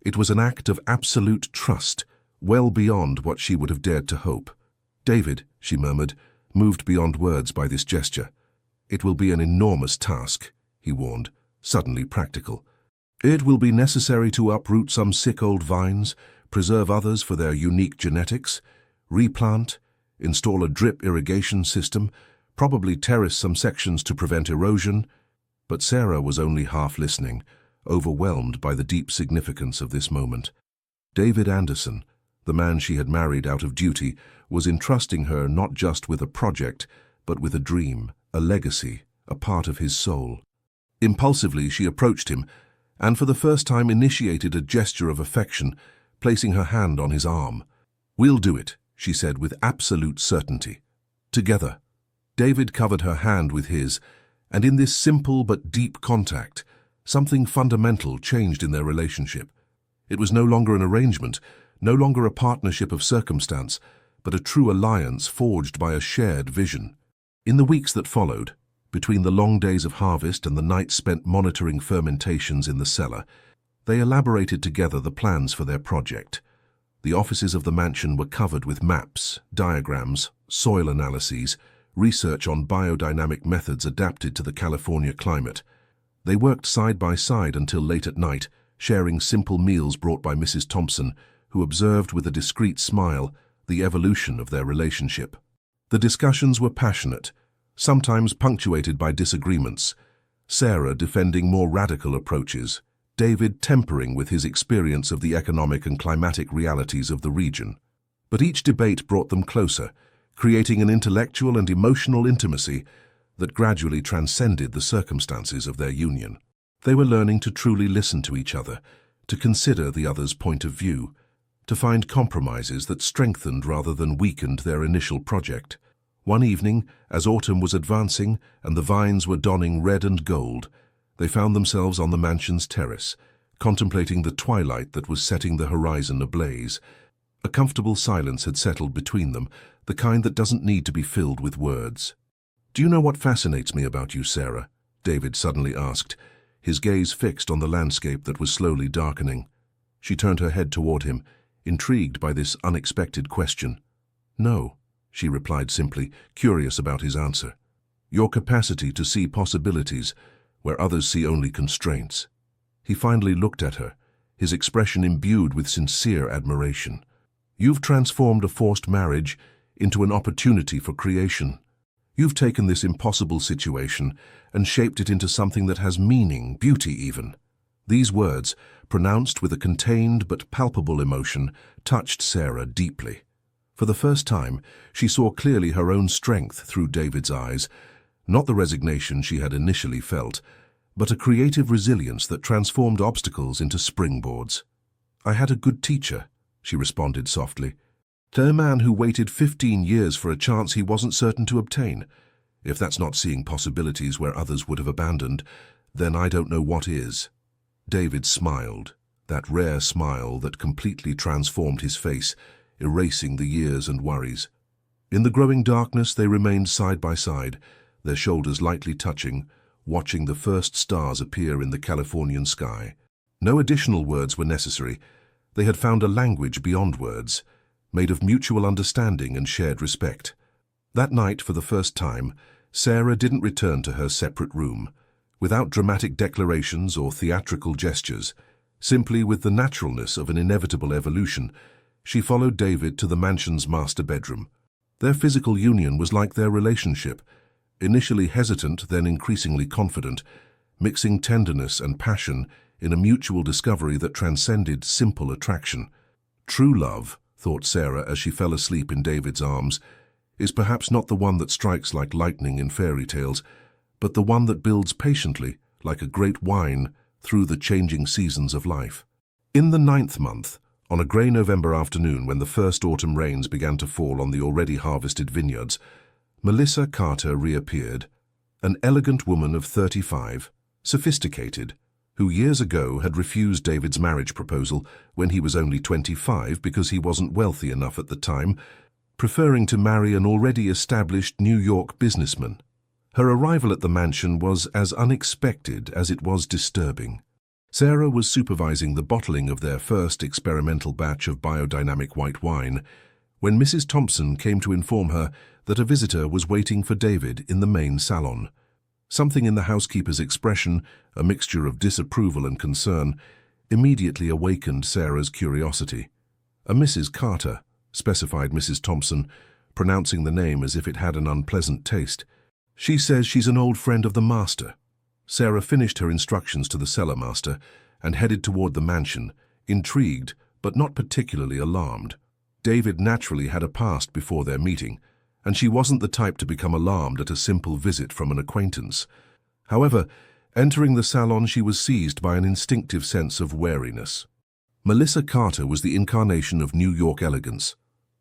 It was an act of absolute trust, well beyond what she would have dared to hope. "David," she murmured, moved beyond words by this gesture. "It will be an enormous task," he warned, suddenly practical. "It will be necessary to uproot some sick old vines, preserve others for their unique genetics, replant, install a drip irrigation system, probably terrace some sections to prevent erosion." But Sarah was only half listening, overwhelmed by the deep significance of this moment. David Anderson, the man she had married out of duty, was entrusting her not just with a project, but with a dream, a legacy, a part of his soul. Impulsively, she approached him, and for the first time initiated a gesture of affection, placing her hand on his arm. "We'll do it," she said with absolute certainty. "Together." David covered her hand with his, and in this simple but deep contact, something fundamental changed in their relationship. It was no longer an arrangement, no longer a partnership of circumstance, but a true alliance forged by a shared vision. In the weeks that followed, between the long days of harvest and the nights spent monitoring fermentations in the cellar, they elaborated together the plans for their project. The offices of the mansion were covered with maps, diagrams, soil analyses, research on biodynamic methods adapted to the California climate. They worked side by side until late at night, sharing simple meals brought by Mrs. Thompson, who observed with a discreet smile the evolution of their relationship. The discussions were passionate, sometimes punctuated by disagreements, Sarah defending more radical approaches, David tempering with his experience of the economic and climatic realities of the region. But each debate brought them closer, creating an intellectual and emotional intimacy that gradually transcended the circumstances of their union. They were learning to truly listen to each other, to consider the other's point of view, to find compromises that strengthened rather than weakened their initial project. One evening, as autumn was advancing and the vines were donning red and gold, they found themselves on the mansion's terrace, contemplating the twilight that was setting the horizon ablaze. A comfortable silence had settled between them, the kind that doesn't need to be filled with words. "Do you know what fascinates me about you, Sarah?" David suddenly asked, his gaze fixed on the landscape that was slowly darkening. She turned her head toward him, intrigued by this unexpected question. "No," she replied simply, curious about his answer. "Your capacity to see possibilities where others see only constraints." He finally looked at her, his expression imbued with sincere admiration. "You've transformed a forced marriage into an opportunity for creation. You've taken this impossible situation and shaped it into something that has meaning, beauty even." These words, pronounced with a contained but palpable emotion, touched Sarah deeply. For the first time, she saw clearly her own strength through David's eyes, not the resignation she had initially felt, but a creative resilience that transformed obstacles into springboards. "I had a good teacher," she responded softly. "A man who waited 15 years for a chance he wasn't certain to obtain. If that's not seeing possibilities where others would have abandoned, then I don't know what is." David smiled, that rare smile that completely transformed his face, erasing the years and worries. In the growing darkness, they remained side by side, their shoulders lightly touching, watching the first stars appear in the Californian sky. No additional words were necessary. They had found a language beyond words, made of mutual understanding and shared respect. That night, for the first time, Sarah didn't return to her separate room, without dramatic declarations or theatrical gestures. Simply with the naturalness of an inevitable evolution, she followed David to the mansion's master bedroom. Their physical union was like their relationship, initially hesitant, then increasingly confident, mixing tenderness and passion in a mutual discovery that transcended simple attraction. True love, thought Sarah as she fell asleep in David's arms, is perhaps not the one that strikes like lightning in fairy tales, but the one that builds patiently, like a great wine, through the changing seasons of life. In the 9th month, on a grey November afternoon when the first autumn rains began to fall on the already harvested vineyards, Melissa Carter reappeared, an elegant woman of 35, sophisticated, who years ago had refused David's marriage proposal when he was only 25 because he wasn't wealthy enough at the time, preferring to marry an already established New York businessman. Her arrival at the mansion was as unexpected as it was disturbing. Sarah was supervising the bottling of their first experimental batch of biodynamic white wine when Mrs. Thompson came to inform her that a visitor was waiting for David in the main salon. Something in the housekeeper's expression, a mixture of disapproval and concern, immediately awakened Sarah's curiosity. "A Mrs. Carter," specified Mrs. Thompson, pronouncing the name as if it had an unpleasant taste. "She says she's an old friend of the master." Sarah finished her instructions to the cellar master and headed toward the mansion, intrigued but not particularly alarmed. David naturally had a past before their meeting, and she wasn't the type to become alarmed at a simple visit from an acquaintance. However, entering the salon, she was seized by an instinctive sense of wariness. Melissa Carter was the incarnation of New York elegance.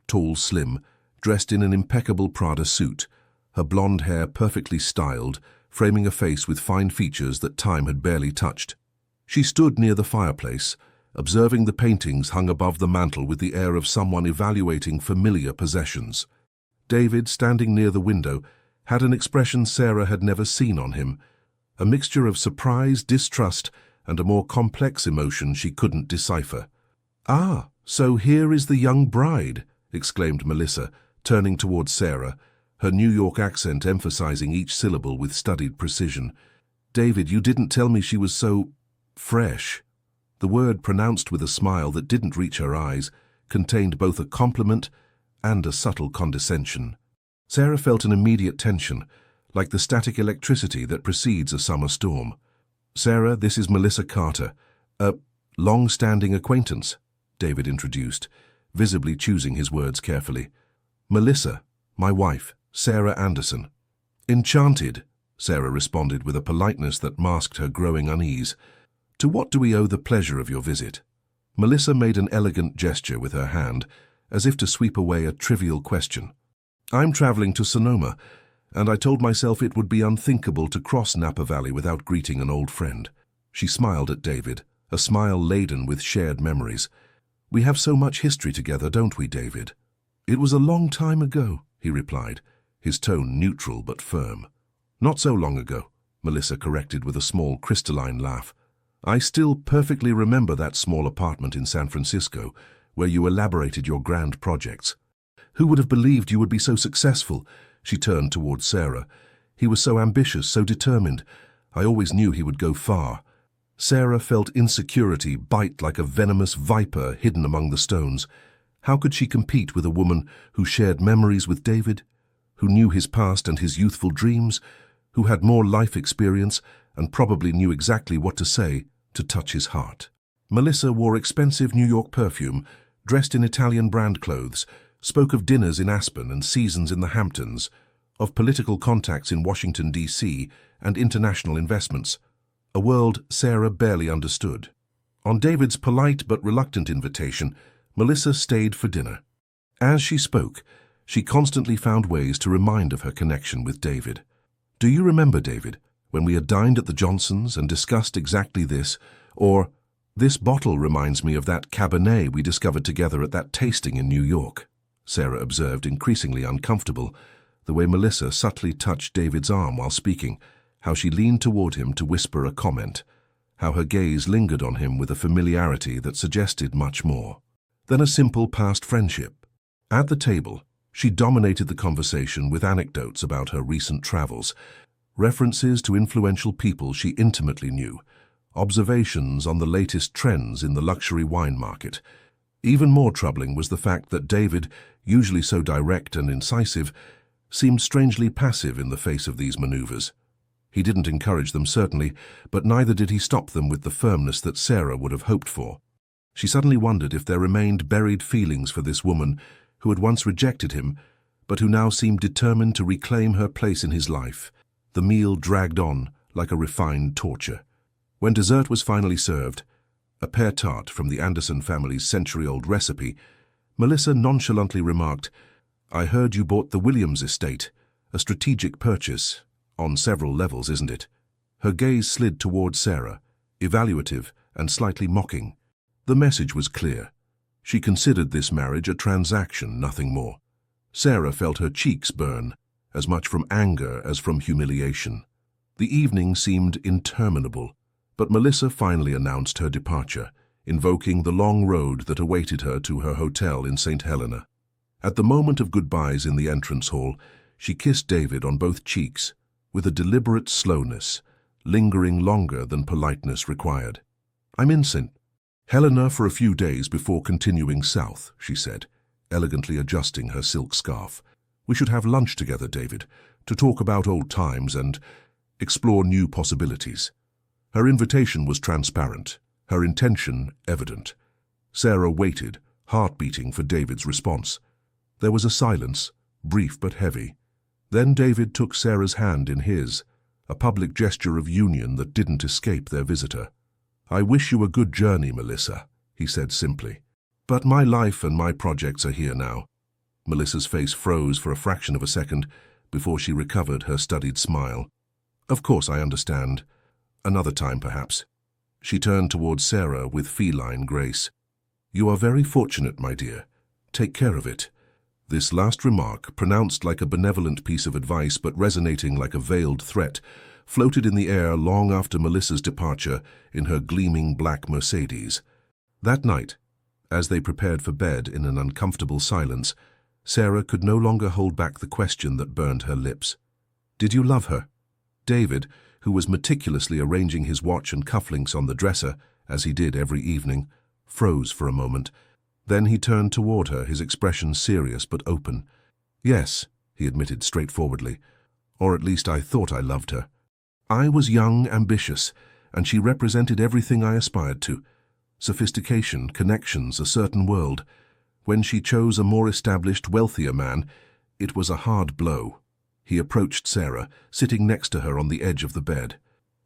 Tall, slim, dressed in an impeccable Prada suit, her blonde hair perfectly styled, framing a face with fine features that time had barely touched. She stood near the fireplace, observing the paintings hung above the mantel with the air of someone evaluating familiar possessions. David, standing near the window, had an expression Sarah had never seen on him, a mixture of surprise, distrust, and a more complex emotion she couldn't decipher. "Ah, so here is the young bride," exclaimed Melissa, turning towards Sarah, her New York accent emphasizing each syllable with studied precision. "David, you didn't tell me she was so fresh." The word, pronounced with a smile that didn't reach her eyes, contained both a compliment and a subtle condescension. Sarah felt an immediate tension, like the static electricity that precedes a summer storm. "Sarah, this is Melissa Carter, a long-standing acquaintance," David introduced, visibly choosing his words carefully. "Melissa, my wife, Sarah Anderson." "Enchanted," Sarah responded with a politeness that masked her growing unease. "To what do we owe the pleasure of your visit?" Melissa made an elegant gesture with her hand, as if to sweep away a trivial question. "I'm traveling to Sonoma, and I told myself it would be unthinkable to cross Napa Valley without greeting an old friend." She smiled at David, a smile laden with shared memories. "We have so much history together, don't we, David?" "It was a long time ago," he replied, his tone neutral but firm. "Not so long ago," Melissa corrected with a small crystalline laugh. "I still perfectly remember that small apartment in San Francisco where you elaborated your grand projects. Who would have believed you would be so successful?" She turned towards Sarah. "He was so ambitious, so determined. I always knew he would go far." Sarah felt insecurity bite like a venomous viper hidden among the stones. How could she compete with a woman who shared memories with David, who knew his past and his youthful dreams, who had more life experience and probably knew exactly what to say to touch his heart? Melissa wore expensive New York perfume, dressed in Italian brand clothes, spoke of dinners in Aspen and seasons in the Hamptons, of political contacts in Washington, D.C., and international investments, a world Sarah barely understood. On David's polite but reluctant invitation, Melissa stayed for dinner. As she spoke, she constantly found ways to remind of her connection with David. "Do you remember, David, when we had dined at the Johnsons and discussed exactly this?" Or, "This bottle reminds me of that Cabernet we discovered together at that tasting in New York," Sarah observed, increasingly uncomfortable, the way Melissa subtly touched David's arm while speaking, how she leaned toward him to whisper a comment, how her gaze lingered on him with a familiarity that suggested much more than a simple past friendship. At the table, she dominated the conversation with anecdotes about her recent travels, references to influential people she intimately knew, observations on the latest trends in the luxury wine market. Even more troubling was the fact that David, usually so direct and incisive, seemed strangely passive in the face of these maneuvers. He didn't encourage them, certainly, but neither did he stop them with the firmness that Sarah would have hoped for. She suddenly wondered if there remained buried feelings for this woman who had once rejected him, but who now seemed determined to reclaim her place in his life. The meal dragged on like a refined torture. When dessert was finally served, a pear tart from the Anderson family's century-old recipe, Melissa nonchalantly remarked, "I heard you bought the Williams estate, a strategic purchase, on several levels, isn't it?" Her gaze slid toward Sarah, evaluative and slightly mocking. The message was clear. She considered this marriage a transaction, nothing more. Sarah felt her cheeks burn, as much from anger as from humiliation. The evening seemed interminable, but Melissa finally announced her departure, invoking the long road that awaited her to her hotel in St. Helena. At the moment of goodbyes in the entrance hall, she kissed David on both cheeks, with a deliberate slowness, lingering longer than politeness required. "I'm in St. Helena for a few days before continuing south," she said, elegantly adjusting her silk scarf. "We should have lunch together, David, to talk about old times and explore new possibilities." Her invitation was transparent, her intention evident. Sarah waited, heart beating, for David's response. There was a silence, brief but heavy. Then David took Sarah's hand in his, a public gesture of union that didn't escape their visitor. "I wish you a good journey, Melissa," he said simply. "But my life and my projects are here now." Melissa's face froze for a fraction of a second before she recovered her studied smile. "Of course, I understand. Another time, perhaps." She turned towards Sarah with feline grace. "You are very fortunate, my dear. Take care of it." This last remark, pronounced like a benevolent piece of advice but resonating like a veiled threat, floated in the air long after Melissa's departure in her gleaming black Mercedes. That night, as they prepared for bed in an uncomfortable silence, Sarah could no longer hold back the question that burned her lips. "Did you love her?" David, who was meticulously arranging his watch and cufflinks on the dresser, as he did every evening, froze for a moment. Then he turned toward her, his expression serious but open. "Yes," he admitted straightforwardly, "or at least I thought I loved her. I was young, ambitious, and she represented everything I aspired to. Sophistication, connections, a certain world. When she chose a more established, wealthier man, it was a hard blow." He approached Sarah, sitting next to her on the edge of the bed.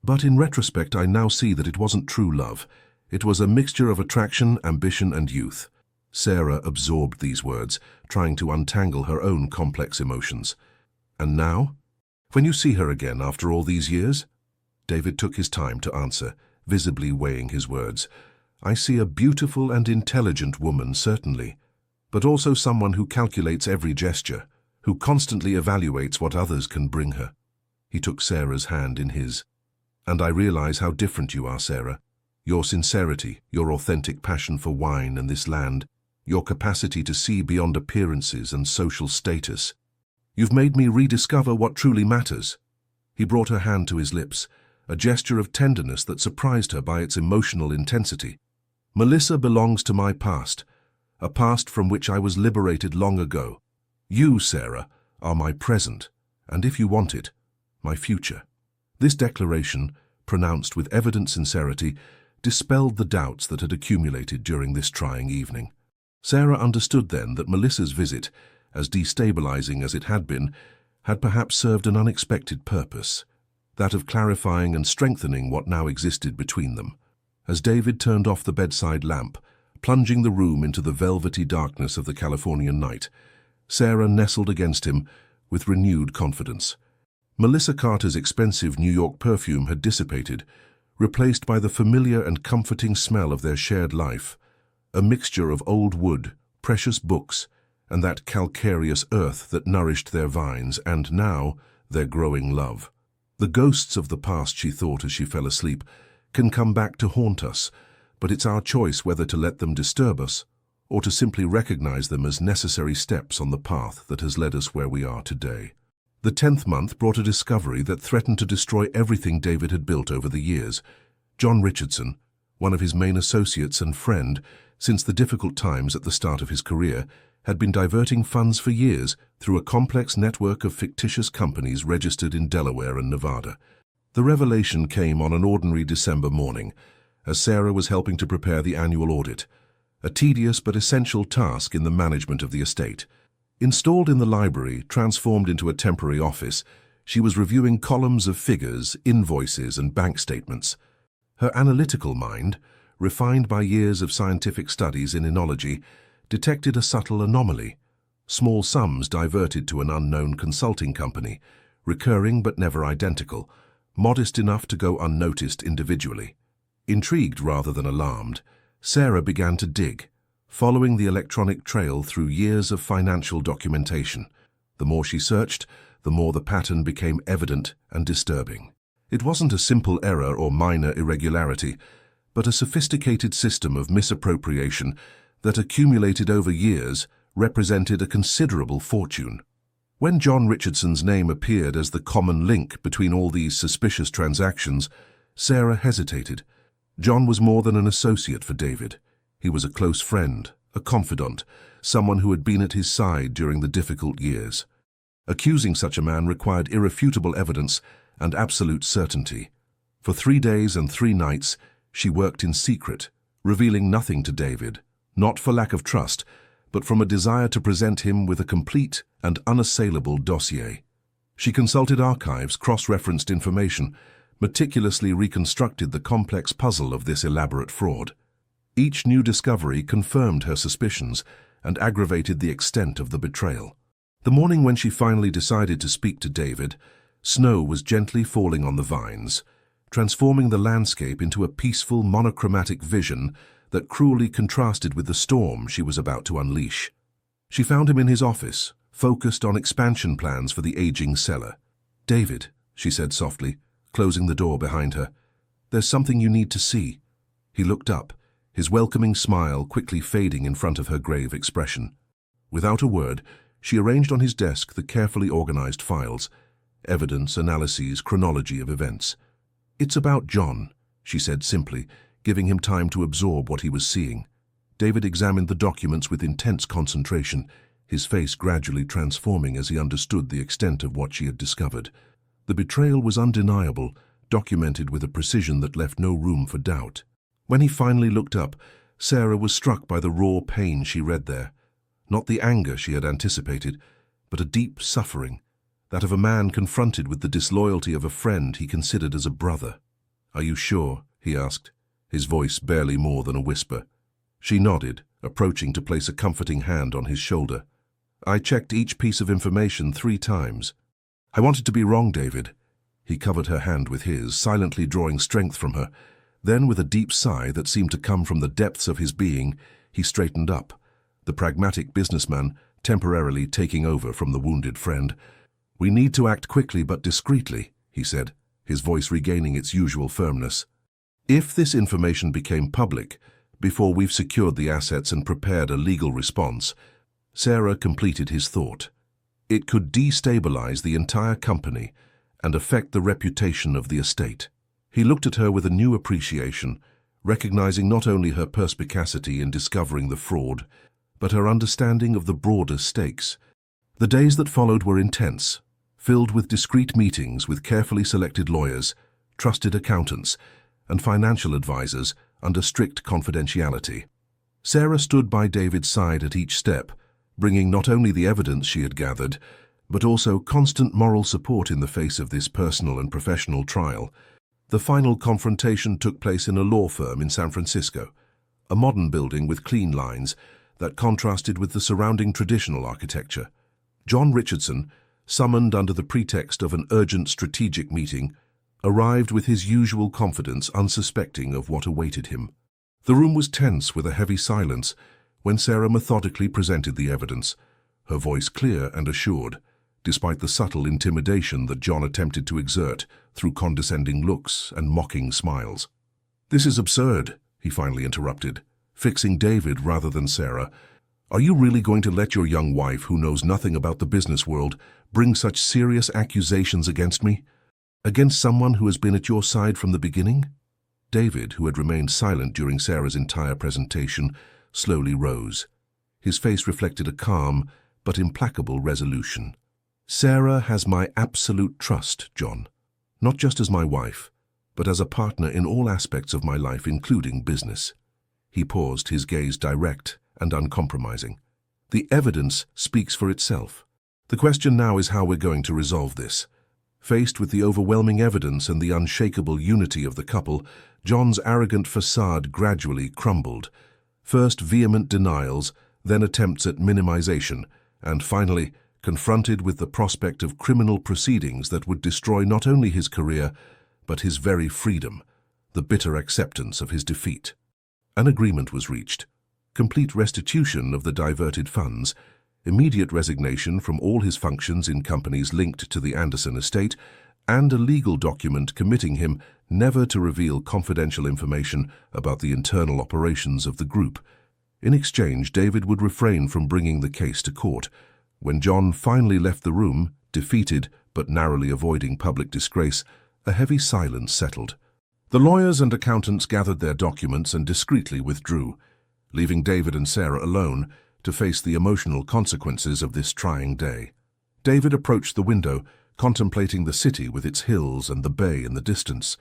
"But in retrospect, I now see that it wasn't true love. It was a mixture of attraction, ambition, and youth." Sarah absorbed these words, trying to untangle her own complex emotions. "And now? When you see her again after all these years?" David took his time to answer, visibly weighing his words. "I see a beautiful and intelligent woman, certainly, but also someone who calculates every gesture, who constantly evaluates what others can bring her." He took Sarah's hand in his. "And I realize how different you are, Sarah. Your sincerity, your authentic passion for wine and this land, your capacity to see beyond appearances and social status. You've made me rediscover what truly matters." He brought her hand to his lips, a gesture of tenderness that surprised her by its emotional intensity. "Melissa belongs to my past, a past from which I was liberated long ago. You, Sarah, are my present, and if you want it, my future." This declaration, pronounced with evident sincerity, dispelled the doubts that had accumulated during this trying evening. Sarah understood then that Melissa's visit, as destabilizing as it had been, had perhaps served an unexpected purpose, that of clarifying and strengthening what now existed between them. As David turned off the bedside lamp, plunging the room into the velvety darkness of the Californian night, Sarah nestled against him with renewed confidence. Melissa Carter's expensive New York perfume had dissipated, replaced by the familiar and comforting smell of their shared life, a mixture of old wood, precious books, and that calcareous earth that nourished their vines and now their growing love. "The ghosts of the past," she thought as she fell asleep, "can come back to haunt us, but it's our choice whether to let them disturb us or to simply recognize them as necessary steps on the path that has led us where we are today. The 10th month brought a discovery that threatened to destroy everything David had built over the years. John Richardson, one of his main associates and friend since the difficult times at the start of his career, had been diverting funds for years through a complex network of fictitious companies registered in Delaware and Nevada. The revelation came on an ordinary December morning, as Sarah was helping to prepare the annual audit, a tedious but essential task in the management of the estate. Installed in the library, transformed into a temporary office, she was reviewing columns of figures, invoices, and bank statements. Her analytical mind, refined by years of scientific studies in enology, detected a subtle anomaly. Small sums diverted to an unknown consulting company, recurring but never identical, modest enough to go unnoticed individually. Intrigued rather than alarmed, Sarah began to dig, following the electronic trail through years of financial documentation. The more she searched, the more the pattern became evident and disturbing. It wasn't a simple error or minor irregularity, but a sophisticated system of misappropriation that accumulated over years represented a considerable fortune. When John Richardson's name appeared as the common link between all these suspicious transactions, Sarah hesitated. John was more than an associate for David. He was a close friend, a confidant, someone who had been at his side during the difficult years. Accusing such a man required irrefutable evidence and absolute certainty. For 3 days and 3 nights, she worked in secret, revealing nothing to David, not for lack of trust, but from a desire to present him with a complete and unassailable dossier. She consulted archives, cross-referenced information, meticulously reconstructed the complex puzzle of this elaborate fraud. Each new discovery confirmed her suspicions and aggravated the extent of the betrayal. The morning when she finally decided to speak to David, snow was gently falling on the vines, transforming the landscape into a peaceful, monochromatic vision that cruelly contrasted with the storm she was about to unleash. She found him in his office, focused on expansion plans for the aging cellar. "David," she said softly, closing the door behind her, "there's something you need to see." He looked up, his welcoming smile quickly fading in front of her grave expression. Without a word, she arranged on his desk the carefully organized files, evidence, analyses, chronology of events. "It's about John," she said simply, giving him time to absorb what he was seeing. David examined the documents with intense concentration, his face gradually transforming as he understood the extent of what she had discovered. The betrayal was undeniable, documented with a precision that left no room for doubt. When he finally looked up, Sarah was struck by the raw pain she read there. Not the anger she had anticipated, but a deep suffering, that of a man confronted with the disloyalty of a friend he considered as a brother. "Are you sure?" he asked, his voice barely more than a whisper. She nodded, approaching to place a comforting hand on his shoulder. "I checked each piece of information 3 times. I wanted to be wrong, David." He covered her hand with his, silently drawing strength from her. Then, with a deep sigh that seemed to come from the depths of his being, he straightened up, the pragmatic businessman temporarily taking over from the wounded friend. "We need to act quickly but discreetly," he said, his voice regaining its usual firmness. "If this information became public, before we've secured the assets and prepared a legal response," Sarah completed his thought, "it could destabilize the entire company and affect the reputation of the estate." He looked at her with a new appreciation, recognizing not only her perspicacity in discovering the fraud, but her understanding of the broader stakes. The days that followed were intense, filled with discreet meetings with carefully selected lawyers, trusted accountants, and financial advisors under strict confidentiality. Sarah stood by David's side at each step, bringing not only the evidence she had gathered, but also constant moral support in the face of this personal and professional trial. The final confrontation took place in a law firm in San Francisco, a modern building with clean lines that contrasted with the surrounding traditional architecture. John Richardson, summoned under the pretext of an urgent strategic meeting, arrived with his usual confidence, unsuspecting of what awaited him. The room was tense with a heavy silence when Sarah methodically presented the evidence, her voice clear and assured, despite the subtle intimidation that John attempted to exert through condescending looks and mocking smiles. "This is absurd," he finally interrupted, fixing David rather than Sarah. "Are you really going to let your young wife, who knows nothing about the business world, bring such serious accusations against me? Against someone who has been at your side from the beginning?" David, who had remained silent during Sarah's entire presentation, slowly rose. His face reflected a calm but implacable resolution. "Sarah has my absolute trust, John. Not just as my wife, but as a partner in all aspects of my life, including business." He paused, his gaze direct and uncompromising. "The evidence speaks for itself. The question now is how we're going to resolve this." Faced with the overwhelming evidence and the unshakable unity of the couple, John's arrogant facade gradually crumbled. First vehement denials, then attempts at minimization, and finally, confronted with the prospect of criminal proceedings that would destroy not only his career, but his very freedom, the bitter acceptance of his defeat. An agreement was reached: complete restitution of the diverted funds, immediate resignation from all his functions in companies linked to the Anderson estate, and a legal document committing him never to reveal confidential information about the internal operations of the group. In exchange, David would refrain from bringing the case to court. When John finally left the room, defeated but narrowly avoiding public disgrace, a heavy silence settled. The lawyers and accountants gathered their documents and discreetly withdrew, leaving David and Sarah alone to face the emotional consequences of this trying day. David approached the window, contemplating the city with its hills and the bay in the distance.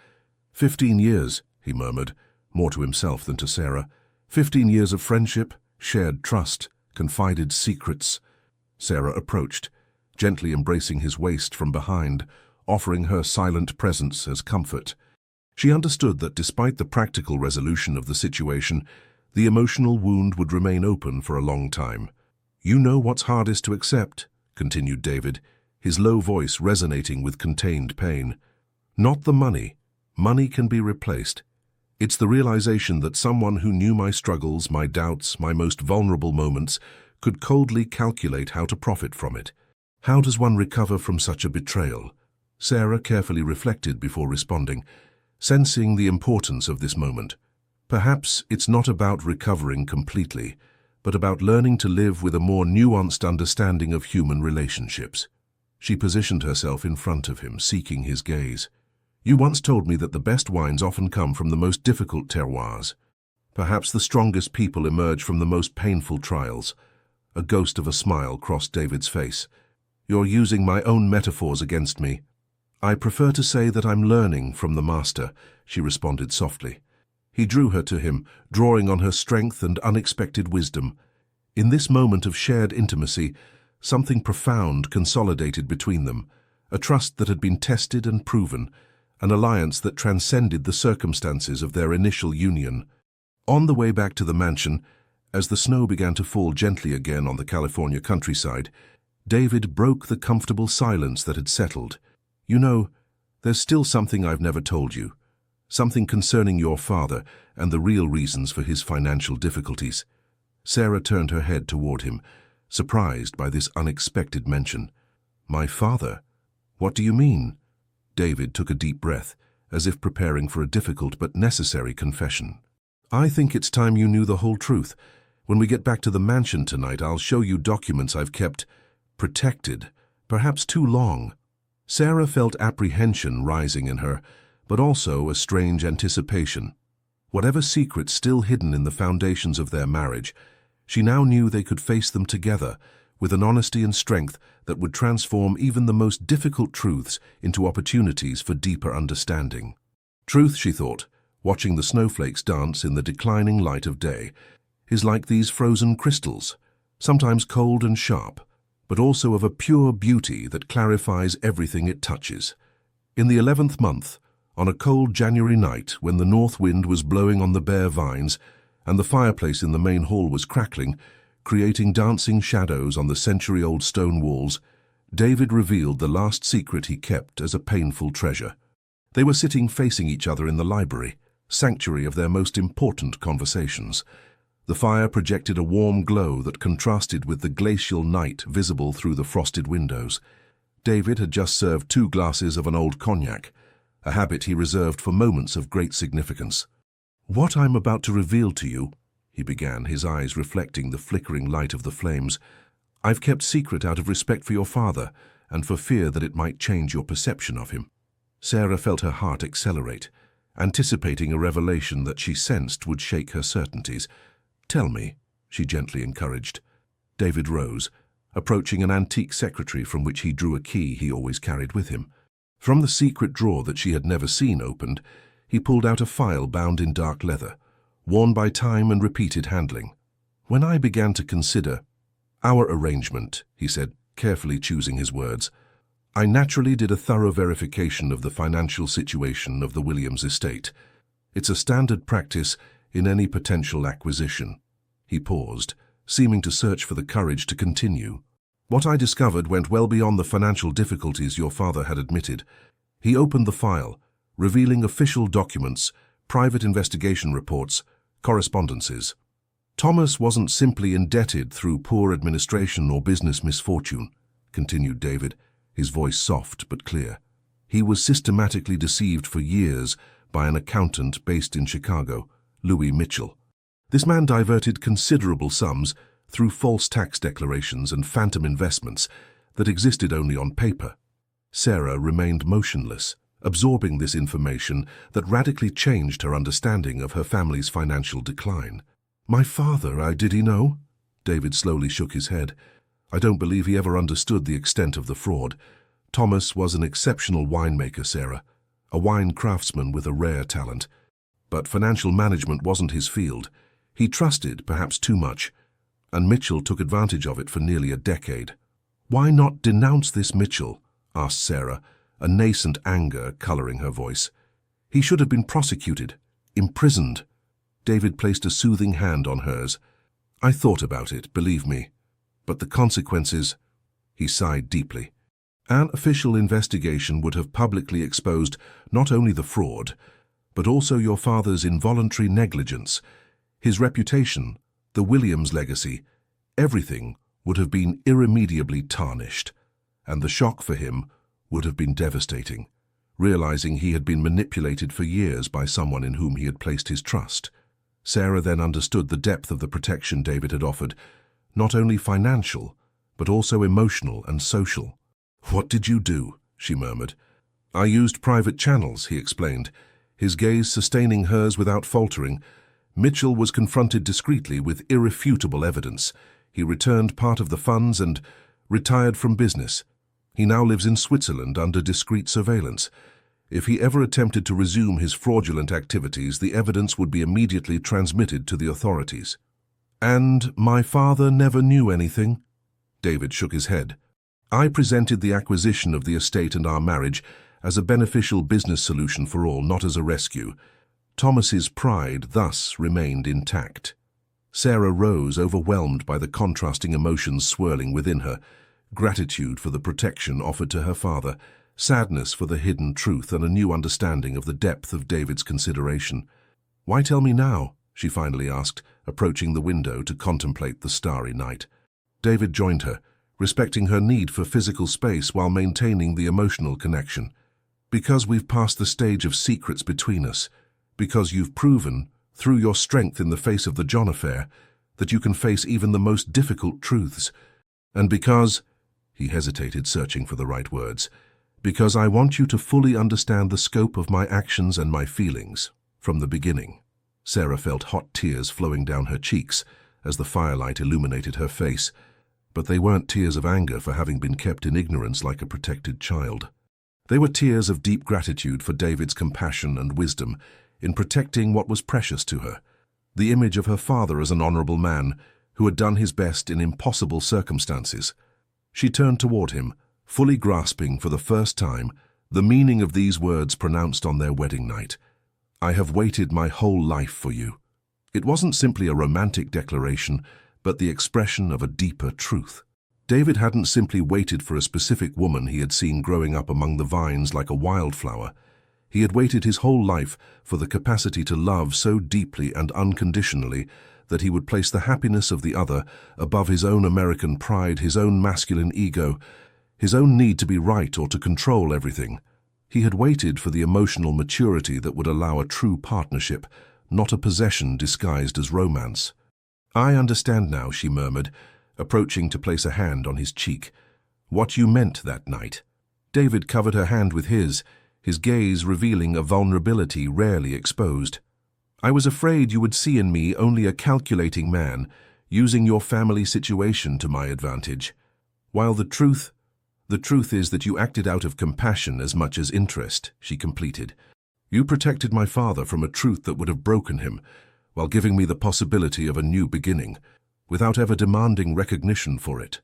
15 years, he murmured, more to himself than to Sarah. 15 years of friendship, shared trust, confided secrets. Sarah approached, gently embracing his waist from behind, offering her silent presence as comfort. She understood that despite the practical resolution of the situation, the emotional wound would remain open for a long time. "You know what's hardest to accept," continued David, his low voice resonating with contained pain. "Not the money. Money can be replaced. It's the realization that someone who knew my struggles, my doubts, my most vulnerable moments, could coldly calculate how to profit from it. How does one recover from such a betrayal?" Sarah carefully reflected before responding, sensing the importance of this moment. Perhaps it's not about recovering completely, but about learning to live with a more nuanced understanding of human relationships. She positioned herself in front of him, seeking his gaze. "You once told me that the best wines often come from the most difficult terroirs. Perhaps the strongest people emerge from the most painful trials." A ghost of a smile crossed David's face. "You're using my own metaphors against me." "I prefer to say that I'm learning from the master," she responded softly. He drew her to him, drawing on her strength and unexpected wisdom. In this moment of shared intimacy, something profound consolidated between them, a trust that had been tested and proven, an alliance that transcended the circumstances of their initial union. On the way back to the mansion, as the snow began to fall gently again on the California countryside, David broke the comfortable silence that had settled. "You know, there's still something I've never told you. Something concerning your father and the real reasons for his financial difficulties." Sarah turned her head toward him, surprised by this unexpected mention. "My father? What do you mean?" David took a deep breath, as if preparing for a difficult but necessary confession. "I think it's time you knew the whole truth. When we get back to the mansion tonight, I'll show you documents I've kept protected, perhaps too long." Sarah felt apprehension rising in her, but also a strange anticipation. Whatever secrets still hidden in the foundations of their marriage, she now knew they could face them together, with an honesty and strength that would transform even the most difficult truths into opportunities for deeper understanding. Truth, she thought, watching the snowflakes dance in the declining light of day, is like these frozen crystals, sometimes cold and sharp, but also of a pure beauty that clarifies everything it touches. In the 11th month, on a cold January night when the north wind was blowing on the bare vines and the fireplace in the main hall was crackling, creating dancing shadows on the century-old stone walls, David revealed the last secret he kept as a painful treasure. They were sitting facing each other in the library, sanctuary of their most important conversations. The fire projected a warm glow that contrasted with the glacial night visible through the frosted windows. David had just served 2 glasses of an old cognac, a habit he reserved for moments of great significance. "What I'm about to reveal to you," he began, his eyes reflecting the flickering light of the flames. "I've kept secret out of respect for your father and for fear that it might change your perception of him." Sarah felt her heart accelerate, anticipating a revelation that she sensed would shake her certainties. "Tell me," she gently encouraged. David rose, approaching an antique secretary from which he drew a key he always carried with him. From the secret drawer that she had never seen opened, he pulled out a file bound in dark leather, worn by time and repeated handling. "When I began to consider our arrangement," he said, carefully choosing his words, "I naturally did a thorough verification of the financial situation of the Williams estate. It's a standard practice in any potential acquisition." He paused, seeming to search for the courage to continue. "What I discovered went well beyond the financial difficulties your father had admitted." He opened the file, revealing official documents, private investigation reports, correspondences. "Thomas wasn't simply indebted through poor administration or business misfortune," continued David, his voice soft but clear. "He was systematically deceived for years by an accountant based in Chicago, Louis Mitchell. This man diverted considerable sums through false tax declarations and phantom investments that existed only on paper." Sarah remained motionless, absorbing this information that radically changed her understanding of her family's financial decline. "My father, did he know?" David slowly shook his head. "I don't believe he ever understood the extent of the fraud. Thomas was an exceptional winemaker, Sarah, a wine craftsman with a rare talent. But financial management wasn't his field. He trusted, perhaps too much, and Mitchell took advantage of it for nearly a decade." "Why not denounce this Mitchell?" asked Sarah, a nascent anger coloring her voice. "He should have been prosecuted, imprisoned." David placed a soothing hand on hers. "I thought about it, believe me. But the consequences—" He sighed deeply. "An official investigation would have publicly exposed not only the fraud, but also your father's involuntary negligence. His reputation, the Williams legacy, everything would have been irremediably tarnished, and the shock for him would have been devastating, realizing he had been manipulated for years by someone in whom he had placed his trust." Sarah then understood the depth of the protection David had offered, not only financial, but also emotional and social. "What did you do?" she murmured. "I used private channels," he explained, his gaze sustaining hers without faltering. "Mitchell was confronted discreetly with irrefutable evidence. He returned part of the funds and retired from business. He now lives in Switzerland under discreet surveillance. If he ever attempted to resume his fraudulent activities, the evidence would be immediately transmitted to the authorities." "And my father never knew anything?" David shook his head. "I presented the acquisition of the estate and our marriage as a beneficial business solution for all, not as a rescue. Thomas's pride thus remained intact." Sarah rose, overwhelmed by the contrasting emotions swirling within her: gratitude for the protection offered to her father, sadness for the hidden truth, and a new understanding of the depth of David's consideration. "Why tell me now?" she finally asked, approaching the window to contemplate the starry night. David joined her, respecting her need for physical space while maintaining the emotional connection. "Because we've passed the stage of secrets between us. Because you've proven, through your strength in the face of the John affair, that you can face even the most difficult truths. And because—" he hesitated, searching for the right words, "because I want you to fully understand the scope of my actions and my feelings, from the beginning." Sarah felt hot tears flowing down her cheeks as the firelight illuminated her face, but they weren't tears of anger for having been kept in ignorance like a protected child. They were tears of deep gratitude for David's compassion and wisdom in protecting what was precious to her, the image of her father as an honorable man who had done his best in impossible circumstances. She turned toward him, fully grasping for the first time the meaning of these words pronounced on their wedding night. "I have waited my whole life for you." It wasn't simply a romantic declaration, but the expression of a deeper truth. David hadn't simply waited for a specific woman he had seen growing up among the vines like a wildflower. He had waited his whole life for the capacity to love so deeply and unconditionally that he would place the happiness of the other above his own American pride, his own masculine ego, his own need to be right or to control everything. He had waited for the emotional maturity that would allow a true partnership, not a possession disguised as romance. "I understand now," she murmured, approaching to place a hand on his cheek. "What you meant that night." David covered her hand with his gaze revealing a vulnerability rarely exposed. "I was afraid you would see in me only a calculating man, using your family situation to my advantage. While the truth is that you acted out of compassion as much as interest," she completed. "You protected my father from a truth that would have broken him, while giving me the possibility of a new beginning, without ever demanding recognition for it."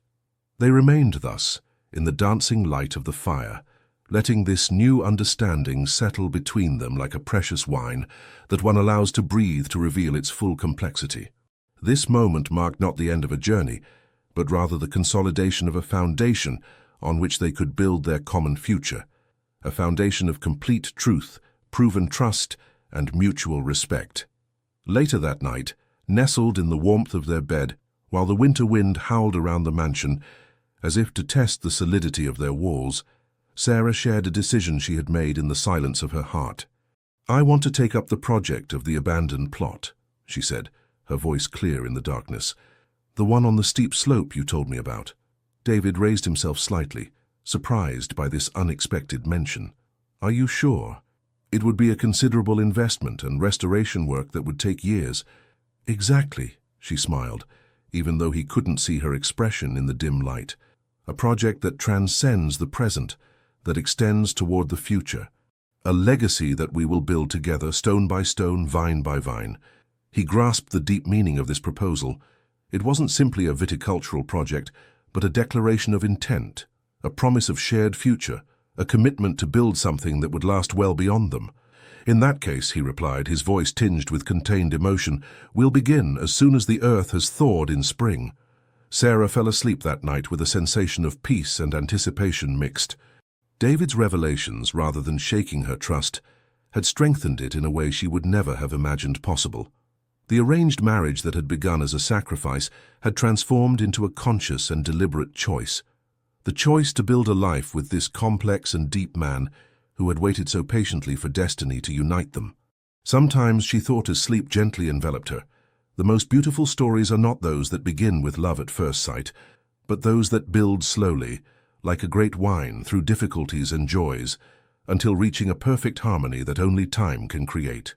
They remained thus, in the dancing light of the fire, letting this new understanding settle between them like a precious wine that one allows to breathe to reveal its full complexity. This moment marked not the end of a journey, but rather the consolidation of a foundation on which they could build their common future, a foundation of complete truth, proven trust, and mutual respect. Later that night, nestled in the warmth of their bed, while the winter wind howled around the mansion, as if to test the solidity of their walls, Sarah shared a decision she had made in the silence of her heart. "I want to take up the project of the abandoned plot," she said, her voice clear in the darkness. "The one on the steep slope you told me about." David raised himself slightly, surprised by this unexpected mention. "Are you sure? It would be a considerable investment and restoration work that would take years." "Exactly," she smiled, even though he couldn't see her expression in the dim light. "A project that transcends the present, that extends toward the future. A legacy that we will build together, stone by stone, vine by vine." He grasped the deep meaning of this proposal. It wasn't simply a viticultural project, but a declaration of intent, a promise of shared future, a commitment to build something that would last well beyond them. "In that case," he replied, his voice tinged with contained emotion, "we'll begin as soon as the earth has thawed in spring." Sarah fell asleep that night with a sensation of peace and anticipation mixed. David's revelations, rather than shaking her trust, had strengthened it in a way she would never have imagined possible. The arranged marriage that had begun as a sacrifice had transformed into a conscious and deliberate choice. The choice to build a life with this complex and deep man who had waited so patiently for destiny to unite them. Sometimes she thought as sleep gently enveloped her, "The most beautiful stories are not those that begin with love at first sight, but those that build slowly, like a great wine, through difficulties and joys, until reaching a perfect harmony that only time can create."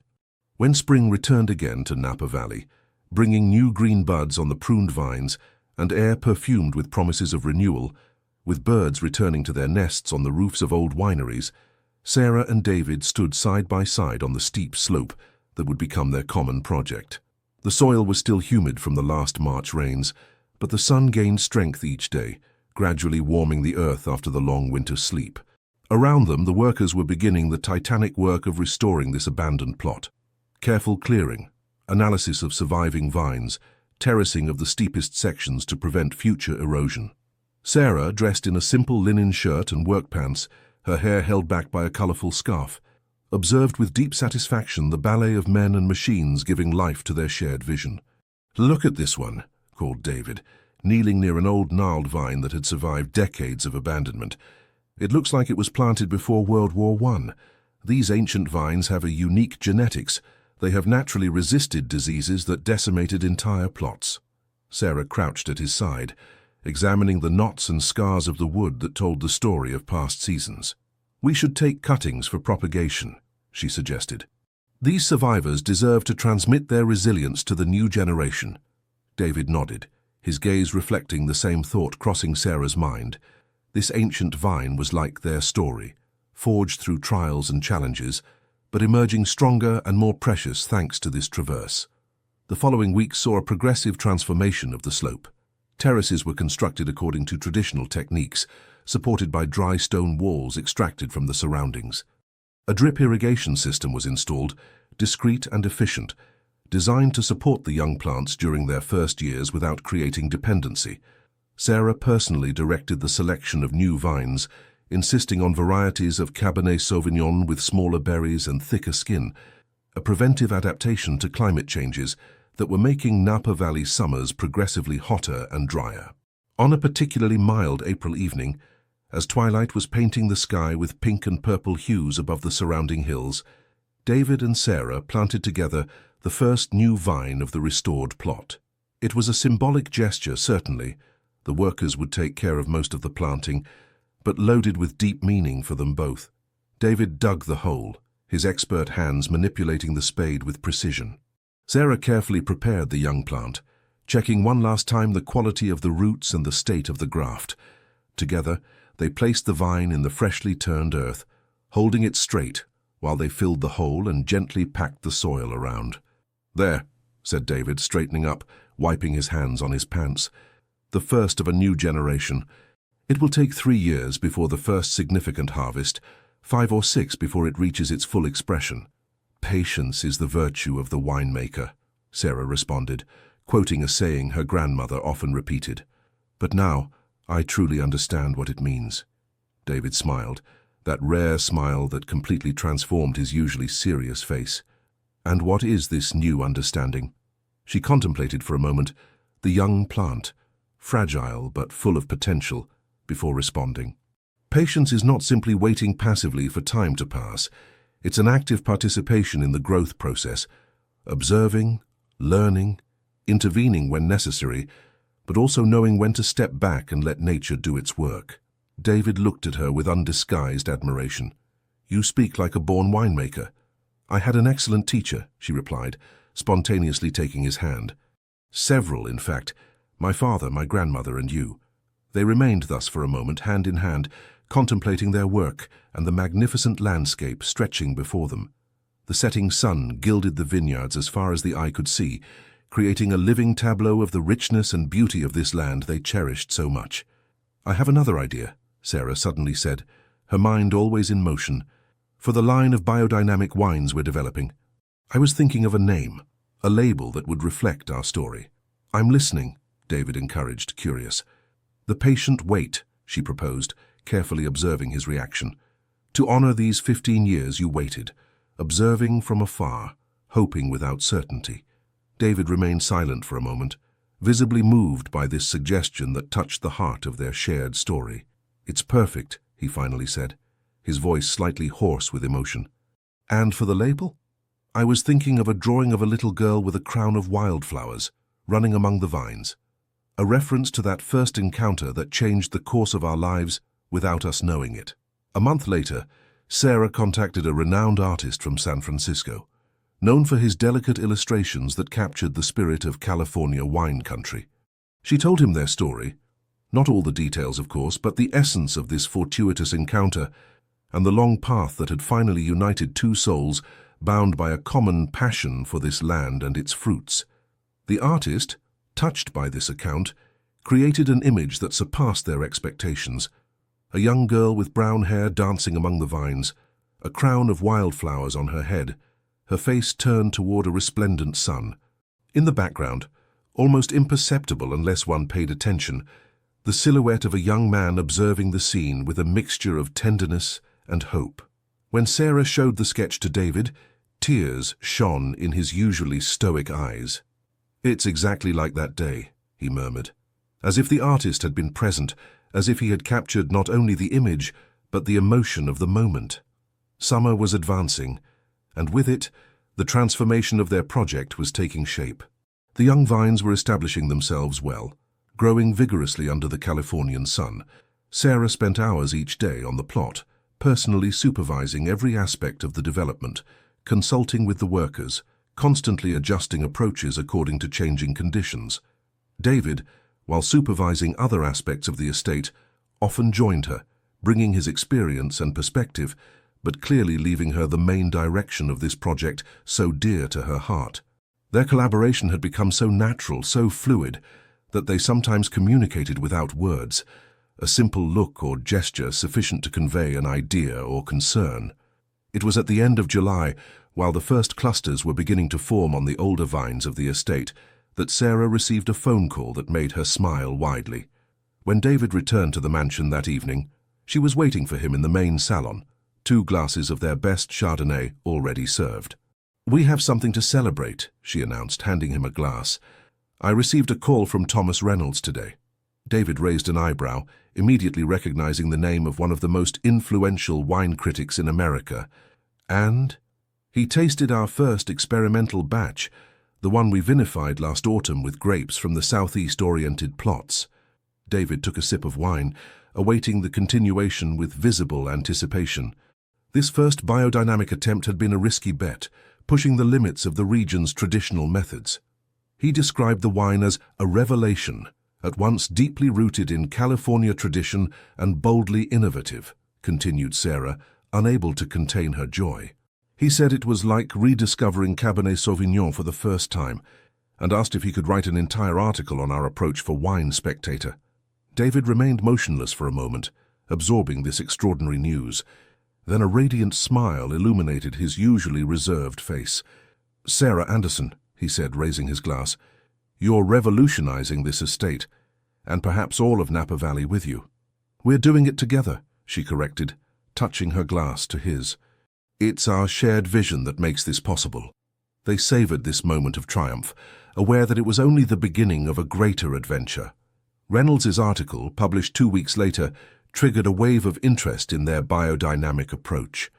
When spring returned again to Napa Valley, bringing new green buds on the pruned vines and air perfumed with promises of renewal, with birds returning to their nests on the roofs of old wineries, Sarah and David stood side by side on the steep slope that would become their common project. The soil was still humid from the last March rains, but the sun gained strength each day, gradually warming the earth after the long winter sleep. Around them, the workers were beginning the titanic work of restoring this abandoned plot. Careful clearing, analysis of surviving vines, terracing of the steepest sections to prevent future erosion. Sarah, dressed in a simple linen shirt and work pants, her hair held back by a colorful scarf, observed with deep satisfaction the ballet of men and machines giving life to their shared vision. "Look at this one," called David, kneeling near an old gnarled vine that had survived decades of abandonment. "It looks like it was planted before World War I. These ancient vines have a unique genetics. They have naturally resisted diseases that decimated entire plots." Sarah crouched at his side, examining the knots and scars of the wood that told the story of past seasons. "We should take cuttings for propagation," she suggested. "These survivors deserve to transmit their resilience to the new generation." David nodded, his gaze reflecting the same thought crossing Sarah's mind. This ancient vine was like their story, forged through trials and challenges, but emerging stronger and more precious thanks to this traverse. The following weeks saw a progressive transformation of the slope. Terraces were constructed according to traditional techniques, supported by dry stone walls extracted from the surroundings. A drip irrigation system was installed, discreet and efficient, designed to support the young plants during their first years without creating dependency. Sarah personally directed the selection of new vines, insisting on varieties of Cabernet Sauvignon with smaller berries and thicker skin, a preventive adaptation to climate changes that were making Napa Valley summers progressively hotter and drier. On a particularly mild April evening, as twilight was painting the sky with pink and purple hues above the surrounding hills, David and Sarah planted together the first new vine of the restored plot. It was a symbolic gesture, certainly. The workers would take care of most of the planting, but loaded with deep meaning for them both. David dug the hole, his expert hands manipulating the spade with precision. Sarah carefully prepared the young plant, checking one last time the quality of the roots and the state of the graft. Together, they placed the vine in the freshly turned earth, holding it straight while they filled the hole and gently packed the soil around. "There," said David, straightening up, wiping his hands on his pants. "The first of a new generation. It will take 3 years before the first significant harvest, 5 or 6 before it reaches its full expression." "Patience is the virtue of the winemaker," Sarah responded, quoting a saying her grandmother often repeated. "But now, I truly understand what it means." David smiled, that rare smile that completely transformed his usually serious face. "And what is this new understanding?" She contemplated for a moment the young plant, fragile but full of potential, before responding. "Patience is not simply waiting passively for time to pass. It's an active participation in the growth process, observing, learning, intervening when necessary, but also knowing when to step back and let nature do its work." David looked at her with undisguised admiration. "You speak like a born winemaker." "I had an excellent teacher," she replied, spontaneously taking his hand. "Several, in fact. My father, my grandmother, and you." They remained thus for a moment, hand in hand, contemplating their work and the magnificent landscape stretching before them. The setting sun gilded the vineyards as far as the eye could see, creating a living tableau of the richness and beauty of this land they cherished so much. "I have another idea," Sarah suddenly said, her mind always in motion, "for the line of biodynamic wines we're developing. I was thinking of a name, a label that would reflect our story." "I'm listening," David encouraged, curious. "The Patient Wait," she proposed, carefully observing his reaction. "To honor these 15 years you waited, observing from afar, hoping without certainty." David remained silent for a moment, visibly moved by this suggestion that touched the heart of their shared story. "It's perfect," he finally said, his voice slightly hoarse with emotion. "And for the label? I was thinking of a drawing of a little girl with a crown of wildflowers, running among the vines. A reference to that first encounter that changed the course of our lives without us knowing it." A month later, Sarah contacted a renowned artist from San Francisco, known for his delicate illustrations that captured the spirit of California wine country. She told him their story, not all the details, of course, but the essence of this fortuitous encounter and the long path that had finally united two souls bound by a common passion for this land and its fruits. The artist, touched by this account, created an image that surpassed their expectations. A young girl with brown hair dancing among the vines, a crown of wildflowers on her head, her face turned toward a resplendent sun. In the background, almost imperceptible unless one paid attention, the silhouette of a young man observing the scene with a mixture of tenderness and hope. When Sarah showed the sketch to David, tears shone in his usually stoic eyes. "It's exactly like that day," he murmured, as if the artist had been present, as if he had captured not only the image, but the emotion of the moment. Summer was advancing, and with it, the transformation of their project was taking shape. The young vines were establishing themselves well, growing vigorously under the Californian sun. Sarah spent hours each day on the plot, personally supervising every aspect of the development, consulting with the workers, constantly adjusting approaches according to changing conditions. David, while supervising other aspects of the estate, often joined her, bringing his experience and perspective, but clearly leaving her the main direction of this project so dear to her heart. Their collaboration had become so natural, so fluid, that they sometimes communicated without words, a simple look or gesture sufficient to convey an idea or concern. It was at the end of July, while the first clusters were beginning to form on the older vines of the estate, that Sarah received a phone call that made her smile widely. When David returned to the mansion that evening, she was waiting for him in the main salon, 2 glasses of their best Chardonnay already served. "We have something to celebrate," she announced, handing him a glass. "I received a call from Thomas Reynolds today." David raised an eyebrow, immediately recognizing the name of one of the most influential wine critics in America. "And?" "He tasted our first experimental batch, The one we vinified last autumn with grapes from the southeast-oriented plots. David took a sip of wine, awaiting the continuation with visible anticipation. This first biodynamic attempt had been a risky bet, pushing the limits of the region's traditional methods. He described the wine as a revelation, at once deeply rooted in California tradition and boldly innovative, continued Sarah, unable to contain her joy. He said it was like rediscovering Cabernet Sauvignon for the first time, and asked if he could write an entire article on our approach for Wine Spectator. David remained motionless for a moment, absorbing this extraordinary news. Then a radiant smile illuminated his usually reserved face. "Sarah Anderson," he said, raising his glass, "you're revolutionizing this estate, and perhaps all of Napa Valley with you." "We're doing it together," she corrected, touching her glass to his. "It's our shared vision that makes this possible." They savored this moment of triumph, aware that it was only the beginning of a greater adventure. Reynolds's article, published 2 weeks later, triggered a wave of interest in their biodynamic approach.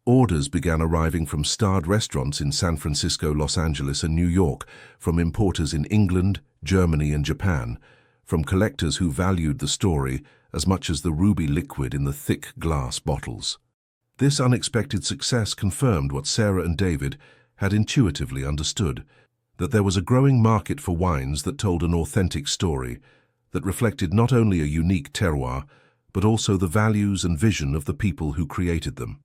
Orders began arriving from starred restaurants in San Francisco, Los Angeles, and New York, from importers in England, Germany, and Japan, from collectors who valued the story as much as the ruby liquid in the thick glass bottles. This unexpected success confirmed what Sarah and David had intuitively understood, that there was a growing market for wines that told an authentic story, that reflected not only a unique terroir, but also the values and vision of the people who created them.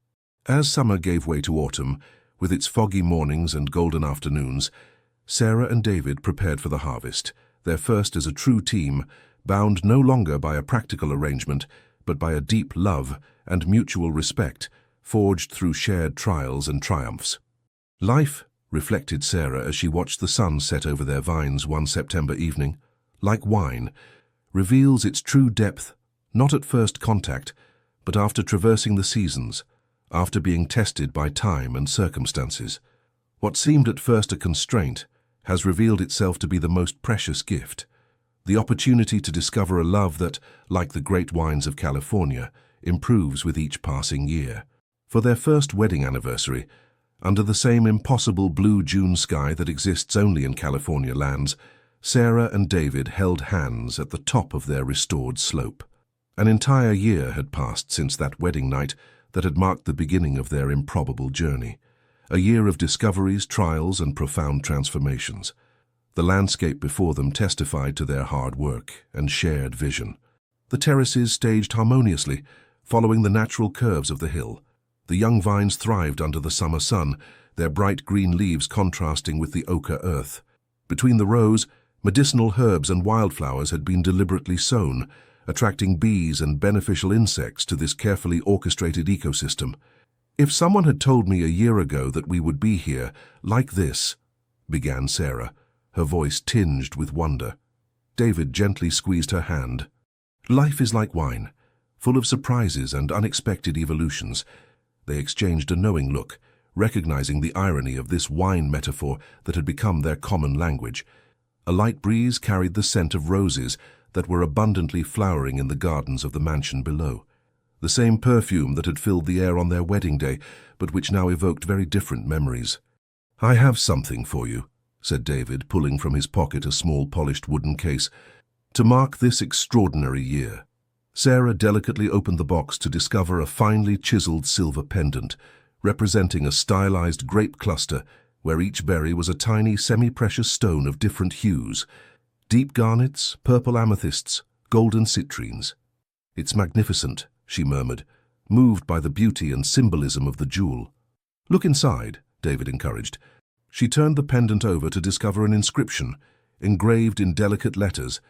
As summer gave way to autumn, with its foggy mornings and golden afternoons, Sarah and David prepared for the harvest, their first as a true team, bound no longer by a practical arrangement, but by a deep love and mutual respect, forged through shared trials and triumphs. Life, reflected Sarah as she watched the sun set over their vines one September evening, like wine, reveals its true depth, not at first contact, but after traversing the seasons, after being tested by time and circumstances. What seemed at first a constraint has revealed itself to be the most precious gift, the opportunity to discover a love that, like the great wines of California, improves with each passing year. For their first wedding anniversary, under the same impossible blue June sky that exists only in California lands, Sarah and David held hands at the top of their restored slope. An entire year had passed since that wedding night that had marked the beginning of their improbable journey, a year of discoveries, trials, and profound transformations. The landscape before them testified to their hard work and shared vision. The terraces staged harmoniously, following the natural curves of the hill. The young vines thrived under the summer sun, their bright green leaves contrasting with the ochre earth. Between the rows, medicinal herbs and wildflowers had been deliberately sown, attracting bees and beneficial insects to this carefully orchestrated ecosystem. "If someone had told me a year ago that we would be here, like this," began Sarah, her voice tinged with wonder. David gently squeezed her hand. "Life is like wine, full of surprises and unexpected evolutions." They exchanged a knowing look, recognizing the irony of this wine metaphor that had become their common language. A light breeze carried the scent of roses that were abundantly flowering in the gardens of the mansion below. The same perfume that had filled the air on their wedding day, but which now evoked very different memories. "I have something for you," said David, pulling from his pocket a small polished wooden case, "to mark this extraordinary year." Sarah delicately opened the box to discover a finely chiseled silver pendant, representing a stylized grape cluster where each berry was a tiny semi-precious stone of different hues, deep garnets, purple amethysts, golden citrines. "It's magnificent," she murmured, moved by the beauty and symbolism of the jewel. "Look inside," David encouraged. She turned the pendant over to discover an inscription, engraved in delicate letters,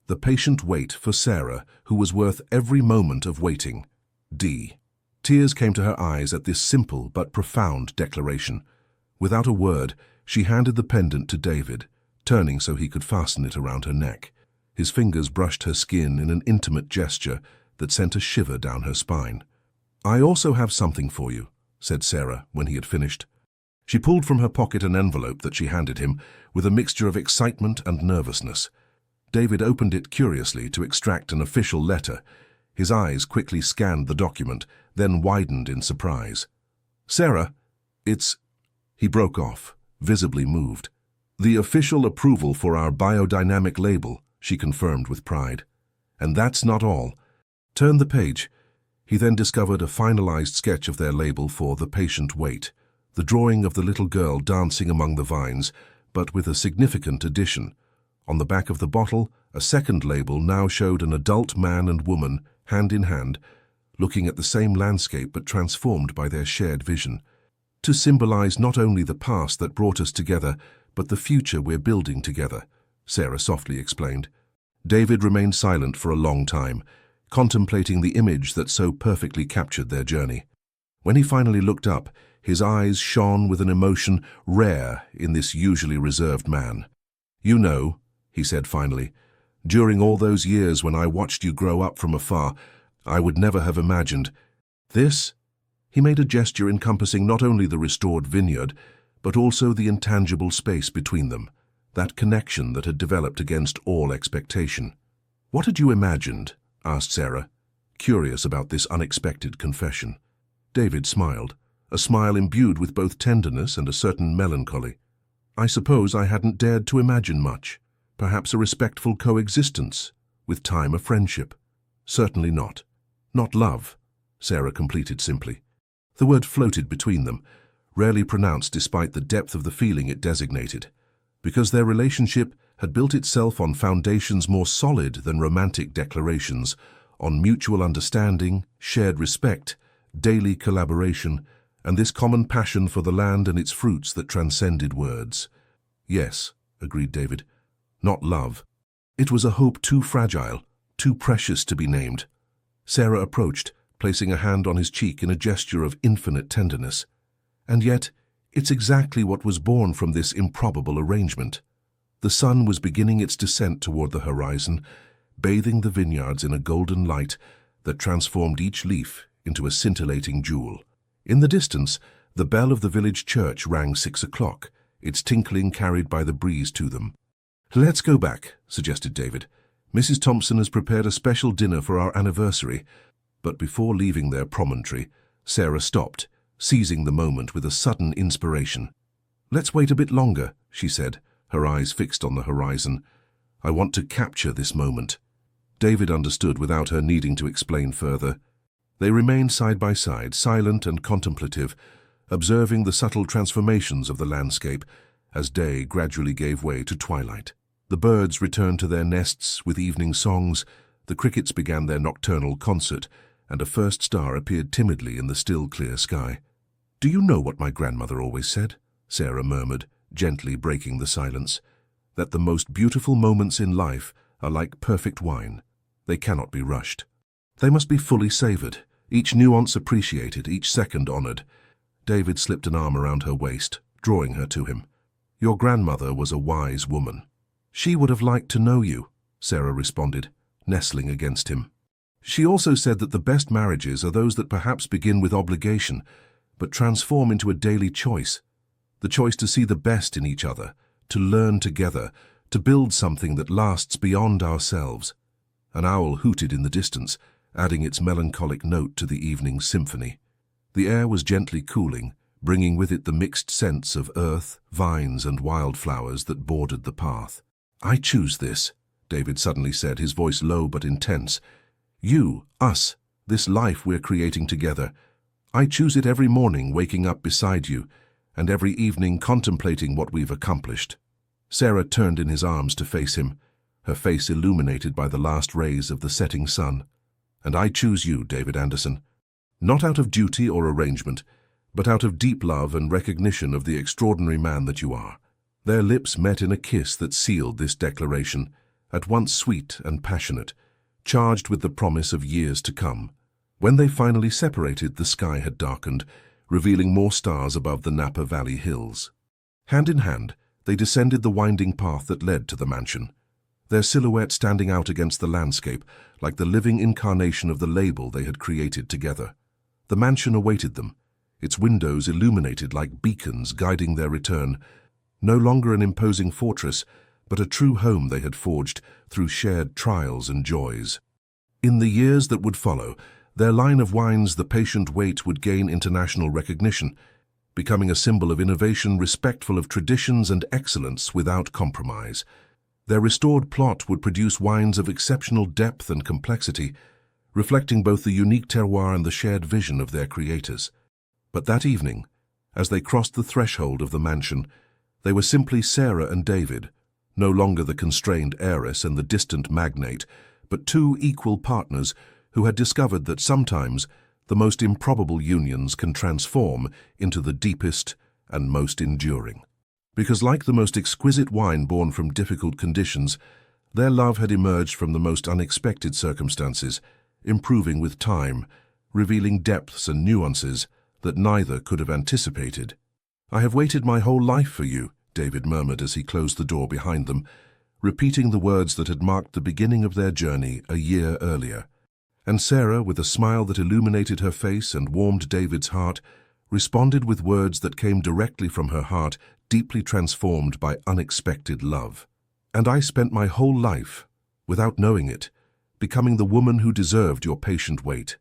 "The patient wait for Sarah, who was worth every moment of waiting. D." Tears came to her eyes at this simple but profound declaration. Without a word, she handed the pendant to David, turning so he could fasten it around her neck. His fingers brushed her skin in an intimate gesture that sent a shiver down her spine. "I also have something for you," said Sarah when he had finished. She pulled from her pocket an envelope that she handed him, with a mixture of excitement and nervousness. David opened it curiously to extract an official letter. His eyes quickly scanned the document, then widened in surprise. "Sarah, it's—" He broke off, visibly moved. "The official approval for our biodynamic label," she confirmed with pride. "And that's not all." Turn the page. He then discovered a finalized sketch of their label for The Patient Wait, the drawing of the little girl dancing among the vines, but with a significant addition. On the back of the bottle, a second label now showed an adult man and woman, hand in hand, looking at the same landscape but transformed by their shared vision. To symbolize not only the past that brought us together, but the future we're building together, Sarah softly explained. David remained silent for a long time, contemplating the image that so perfectly captured their journey. When he finally looked up, his eyes shone with an emotion rare in this usually reserved man. "You know," he said finally, "during all those years when I watched you grow up from afar, I would never have imagined this." He made a gesture encompassing not only the restored vineyard, but also the intangible space between them, that connection that had developed against all expectation. "What had you imagined?" asked Sarah, curious about this unexpected confession. David smiled, a smile imbued with both tenderness and a certain melancholy. "I suppose I hadn't dared to imagine much. Perhaps a respectful coexistence, with time a friendship. Certainly not. Not love," Sarah completed simply. The word floated between them, rarely pronounced despite the depth of the feeling it designated, because their relationship had built itself on foundations more solid than romantic declarations, on mutual understanding, shared respect, daily collaboration, and this common passion for the land and its fruits that transcended words. "Yes," agreed David, "not love. It was a hope too fragile, too precious to be named." Sarah approached, placing a hand on his cheek in a gesture of infinite tenderness. "And yet, it's exactly what was born from this improbable arrangement." The sun was beginning its descent toward the horizon, bathing the vineyards in a golden light that transformed each leaf into a scintillating jewel. In the distance, the bell of the village church rang 6 o'clock, its tinkling carried by the breeze to them. "Let's go back," suggested David. "Mrs. Thompson has prepared a special dinner for our anniversary." But before leaving their promontory, Sarah stopped, seizing the moment with a sudden inspiration. "Let's wait a bit longer," she said, her eyes fixed on the horizon. "I want to capture this moment." David understood without her needing to explain further. They remained side by side, silent and contemplative, observing the subtle transformations of the landscape as day gradually gave way to twilight. The birds returned to their nests with evening songs, the crickets began their nocturnal concert, and a first star appeared timidly in the still clear sky. "Do you know what my grandmother always said?" Sarah murmured, gently breaking the silence. "That the most beautiful moments in life are like perfect wine. They cannot be rushed. They must be fully savored, each nuance appreciated, each second honored." David slipped an arm around her waist, drawing her to him. "Your grandmother was a wise woman." "She would have liked to know you," Sarah responded, nestling against him. "She also said that the best marriages are those that perhaps begin with obligation, but transform into a daily choice. The choice to see the best in each other, to learn together, to build something that lasts beyond ourselves." An owl hooted in the distance, adding its melancholic note to the evening's symphony. The air was gently cooling, bringing with it the mixed scents of earth, vines, and wildflowers that bordered the path. "I choose this," David suddenly said, his voice low but intense. "You, us, this life we're creating together. I choose it every morning waking up beside you, and every evening contemplating what we've accomplished." Sarah turned in his arms to face him, her face illuminated by the last rays of the setting sun. "And I choose you, David Anderson. Not out of duty or arrangement, but out of deep love and recognition of the extraordinary man that you are." Their lips met in a kiss that sealed this declaration, at once sweet and passionate, charged with the promise of years to come. When they finally separated, the sky had darkened, revealing more stars above the Napa Valley hills. Hand in hand, they descended the winding path that led to the mansion, their silhouette standing out against the landscape like the living incarnation of the label they had created together. The mansion awaited them, its windows illuminated like beacons guiding their return, no longer an imposing fortress, but a true home they had forged through shared trials and joys. In the years that would follow, their line of wines, The Patient Wait, would gain international recognition, becoming a symbol of innovation respectful of traditions and excellence without compromise. Their restored plot would produce wines of exceptional depth and complexity, reflecting both the unique terroir and the shared vision of their creators. But that evening, as they crossed the threshold of the mansion, they were simply Sarah and David, no longer the constrained heiress and the distant magnate, but two equal partners who had discovered that sometimes the most improbable unions can transform into the deepest and most enduring. Because like the most exquisite wine born from difficult conditions, their love had emerged from the most unexpected circumstances, improving with time, revealing depths and nuances that neither could have anticipated. "I have waited my whole life for you," David murmured as he closed the door behind them, repeating the words that had marked the beginning of their journey a year earlier. And Sarah, with a smile that illuminated her face and warmed David's heart, responded with words that came directly from her heart, deeply transformed by unexpected love. "And I spent my whole life, without knowing it, becoming the woman who deserved your patient wait.